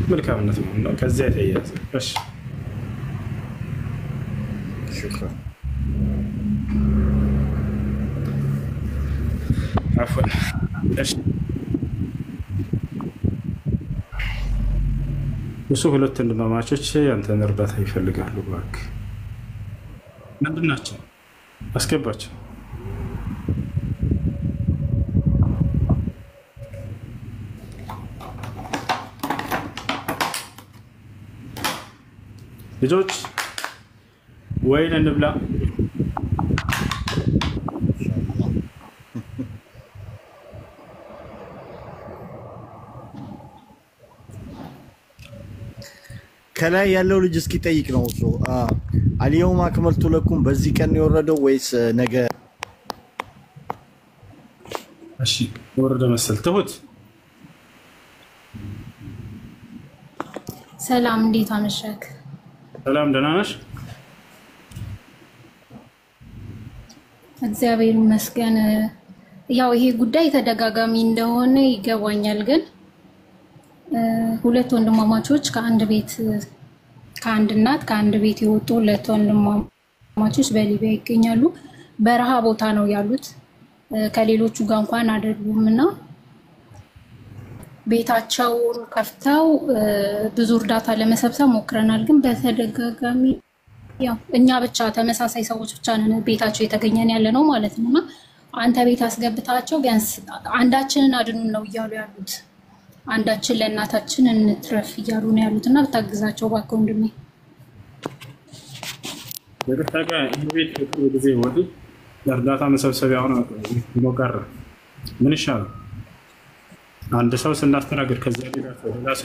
መልካምነት ነው። ከዚያ የተያዘ እሺ። ሹክራን አፍወን። እሺ እሱ ሁለት ወንድማማቾች ያንተን እርዳታ ይፈልጋሉ። እባክህ ምንድን ናቸው? አስገባቸው። ልጆች ወይን እንብላ። ከላይ ያለው ልጅ እስኪ ጠይቅ ነው እሱ አልየውም አክመልቱ ለኩም በዚህ ቀን የወረደው ወይስ ነገ? እሺ ወረደ መሰል። ትሁት ሰላም፣ እንዴት አመሸክ? ሰላም፣ ደህና ነሽ? እግዚአብሔር ይመስገን። ያው ይሄ ጉዳይ ተደጋጋሚ እንደሆነ ይገባኛል፣ ግን ሁለት ወንድማማቾች ከአንድ እናት ከአንድ ቤት የወጡ ሁለት ወንድማማቾች በሊቢያ ይገኛሉ። በረሃ ቦታ ነው ያሉት፣ ከሌሎቹ ጋር እንኳን አይደሉም እና ቤታቸውን ከፍተው ብዙ እርዳታ ለመሰብሰብ ሞክረናል፣ ግን በተደጋጋሚ ያው እኛ ብቻ ተመሳሳይ ሰዎች ብቻ ነን ቤታቸው የተገኘን ያለ ነው ማለት ነውና አንተ ቤት አስገብታቸው ቢያንስ አንዳችንን አድኑን ነው እያሉ ያሉት። አንዳችን ለእናታችን እንትረፍ እያሉ ነው ያሉትና ብታግዛቸው እባክህ ወንድሜ። በቅርታ ይህ ቤት በቅርብ ጊዜ ወዲህ የእርዳታ መሰብሰቢያ ሆኖ ቀረ። ምን ይሻላል? አንድ ሰው ስናስተናግድ ከዚያ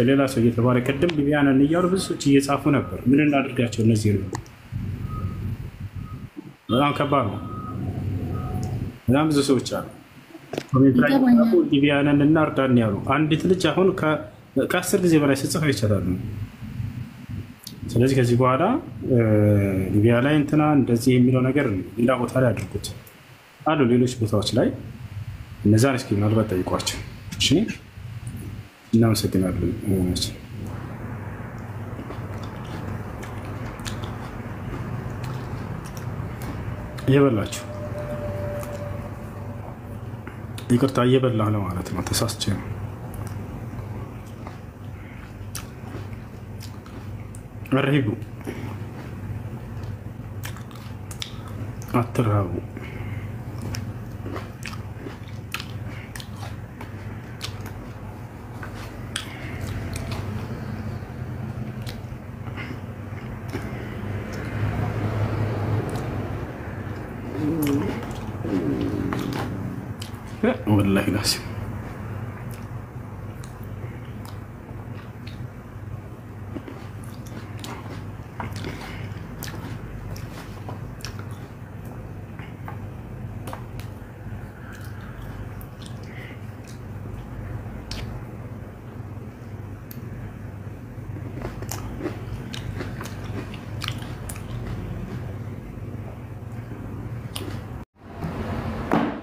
ሌላ ሰው እየተባለ ቅድም ሊቢያንን እያሉ ብዙ ሰዎች እየጻፉ ነበር። ምን እናድርጋቸው? እነዚህ ነው በጣም ከባድ ነው። በጣም ብዙ ሰዎች አሉ ኮሜንት ላይ ሊቢያንን እናርዳን ያሉ። አንዲት ልጅ አሁን ከ10 ጊዜ በላይ ስጽፍ ይቻላል። ስለዚህ ከዚህ በኋላ ሊቢያ ላይ እንትና እንደዚህ የሚለው ነገር ሌላ ቦታ ላይ አድርጉት አሉ ሌሎች ቦታዎች ላይ እነዛን እስኪ ምናልባት ጠይቋቸው። እሺ እናመሰግናለን። እየበላችሁ ይቅርታ እየበላህ ነው ማለት ነው። ተሳስቼ ነው። አርሂቡ አትራቡ። والله لازم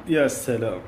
يا سلام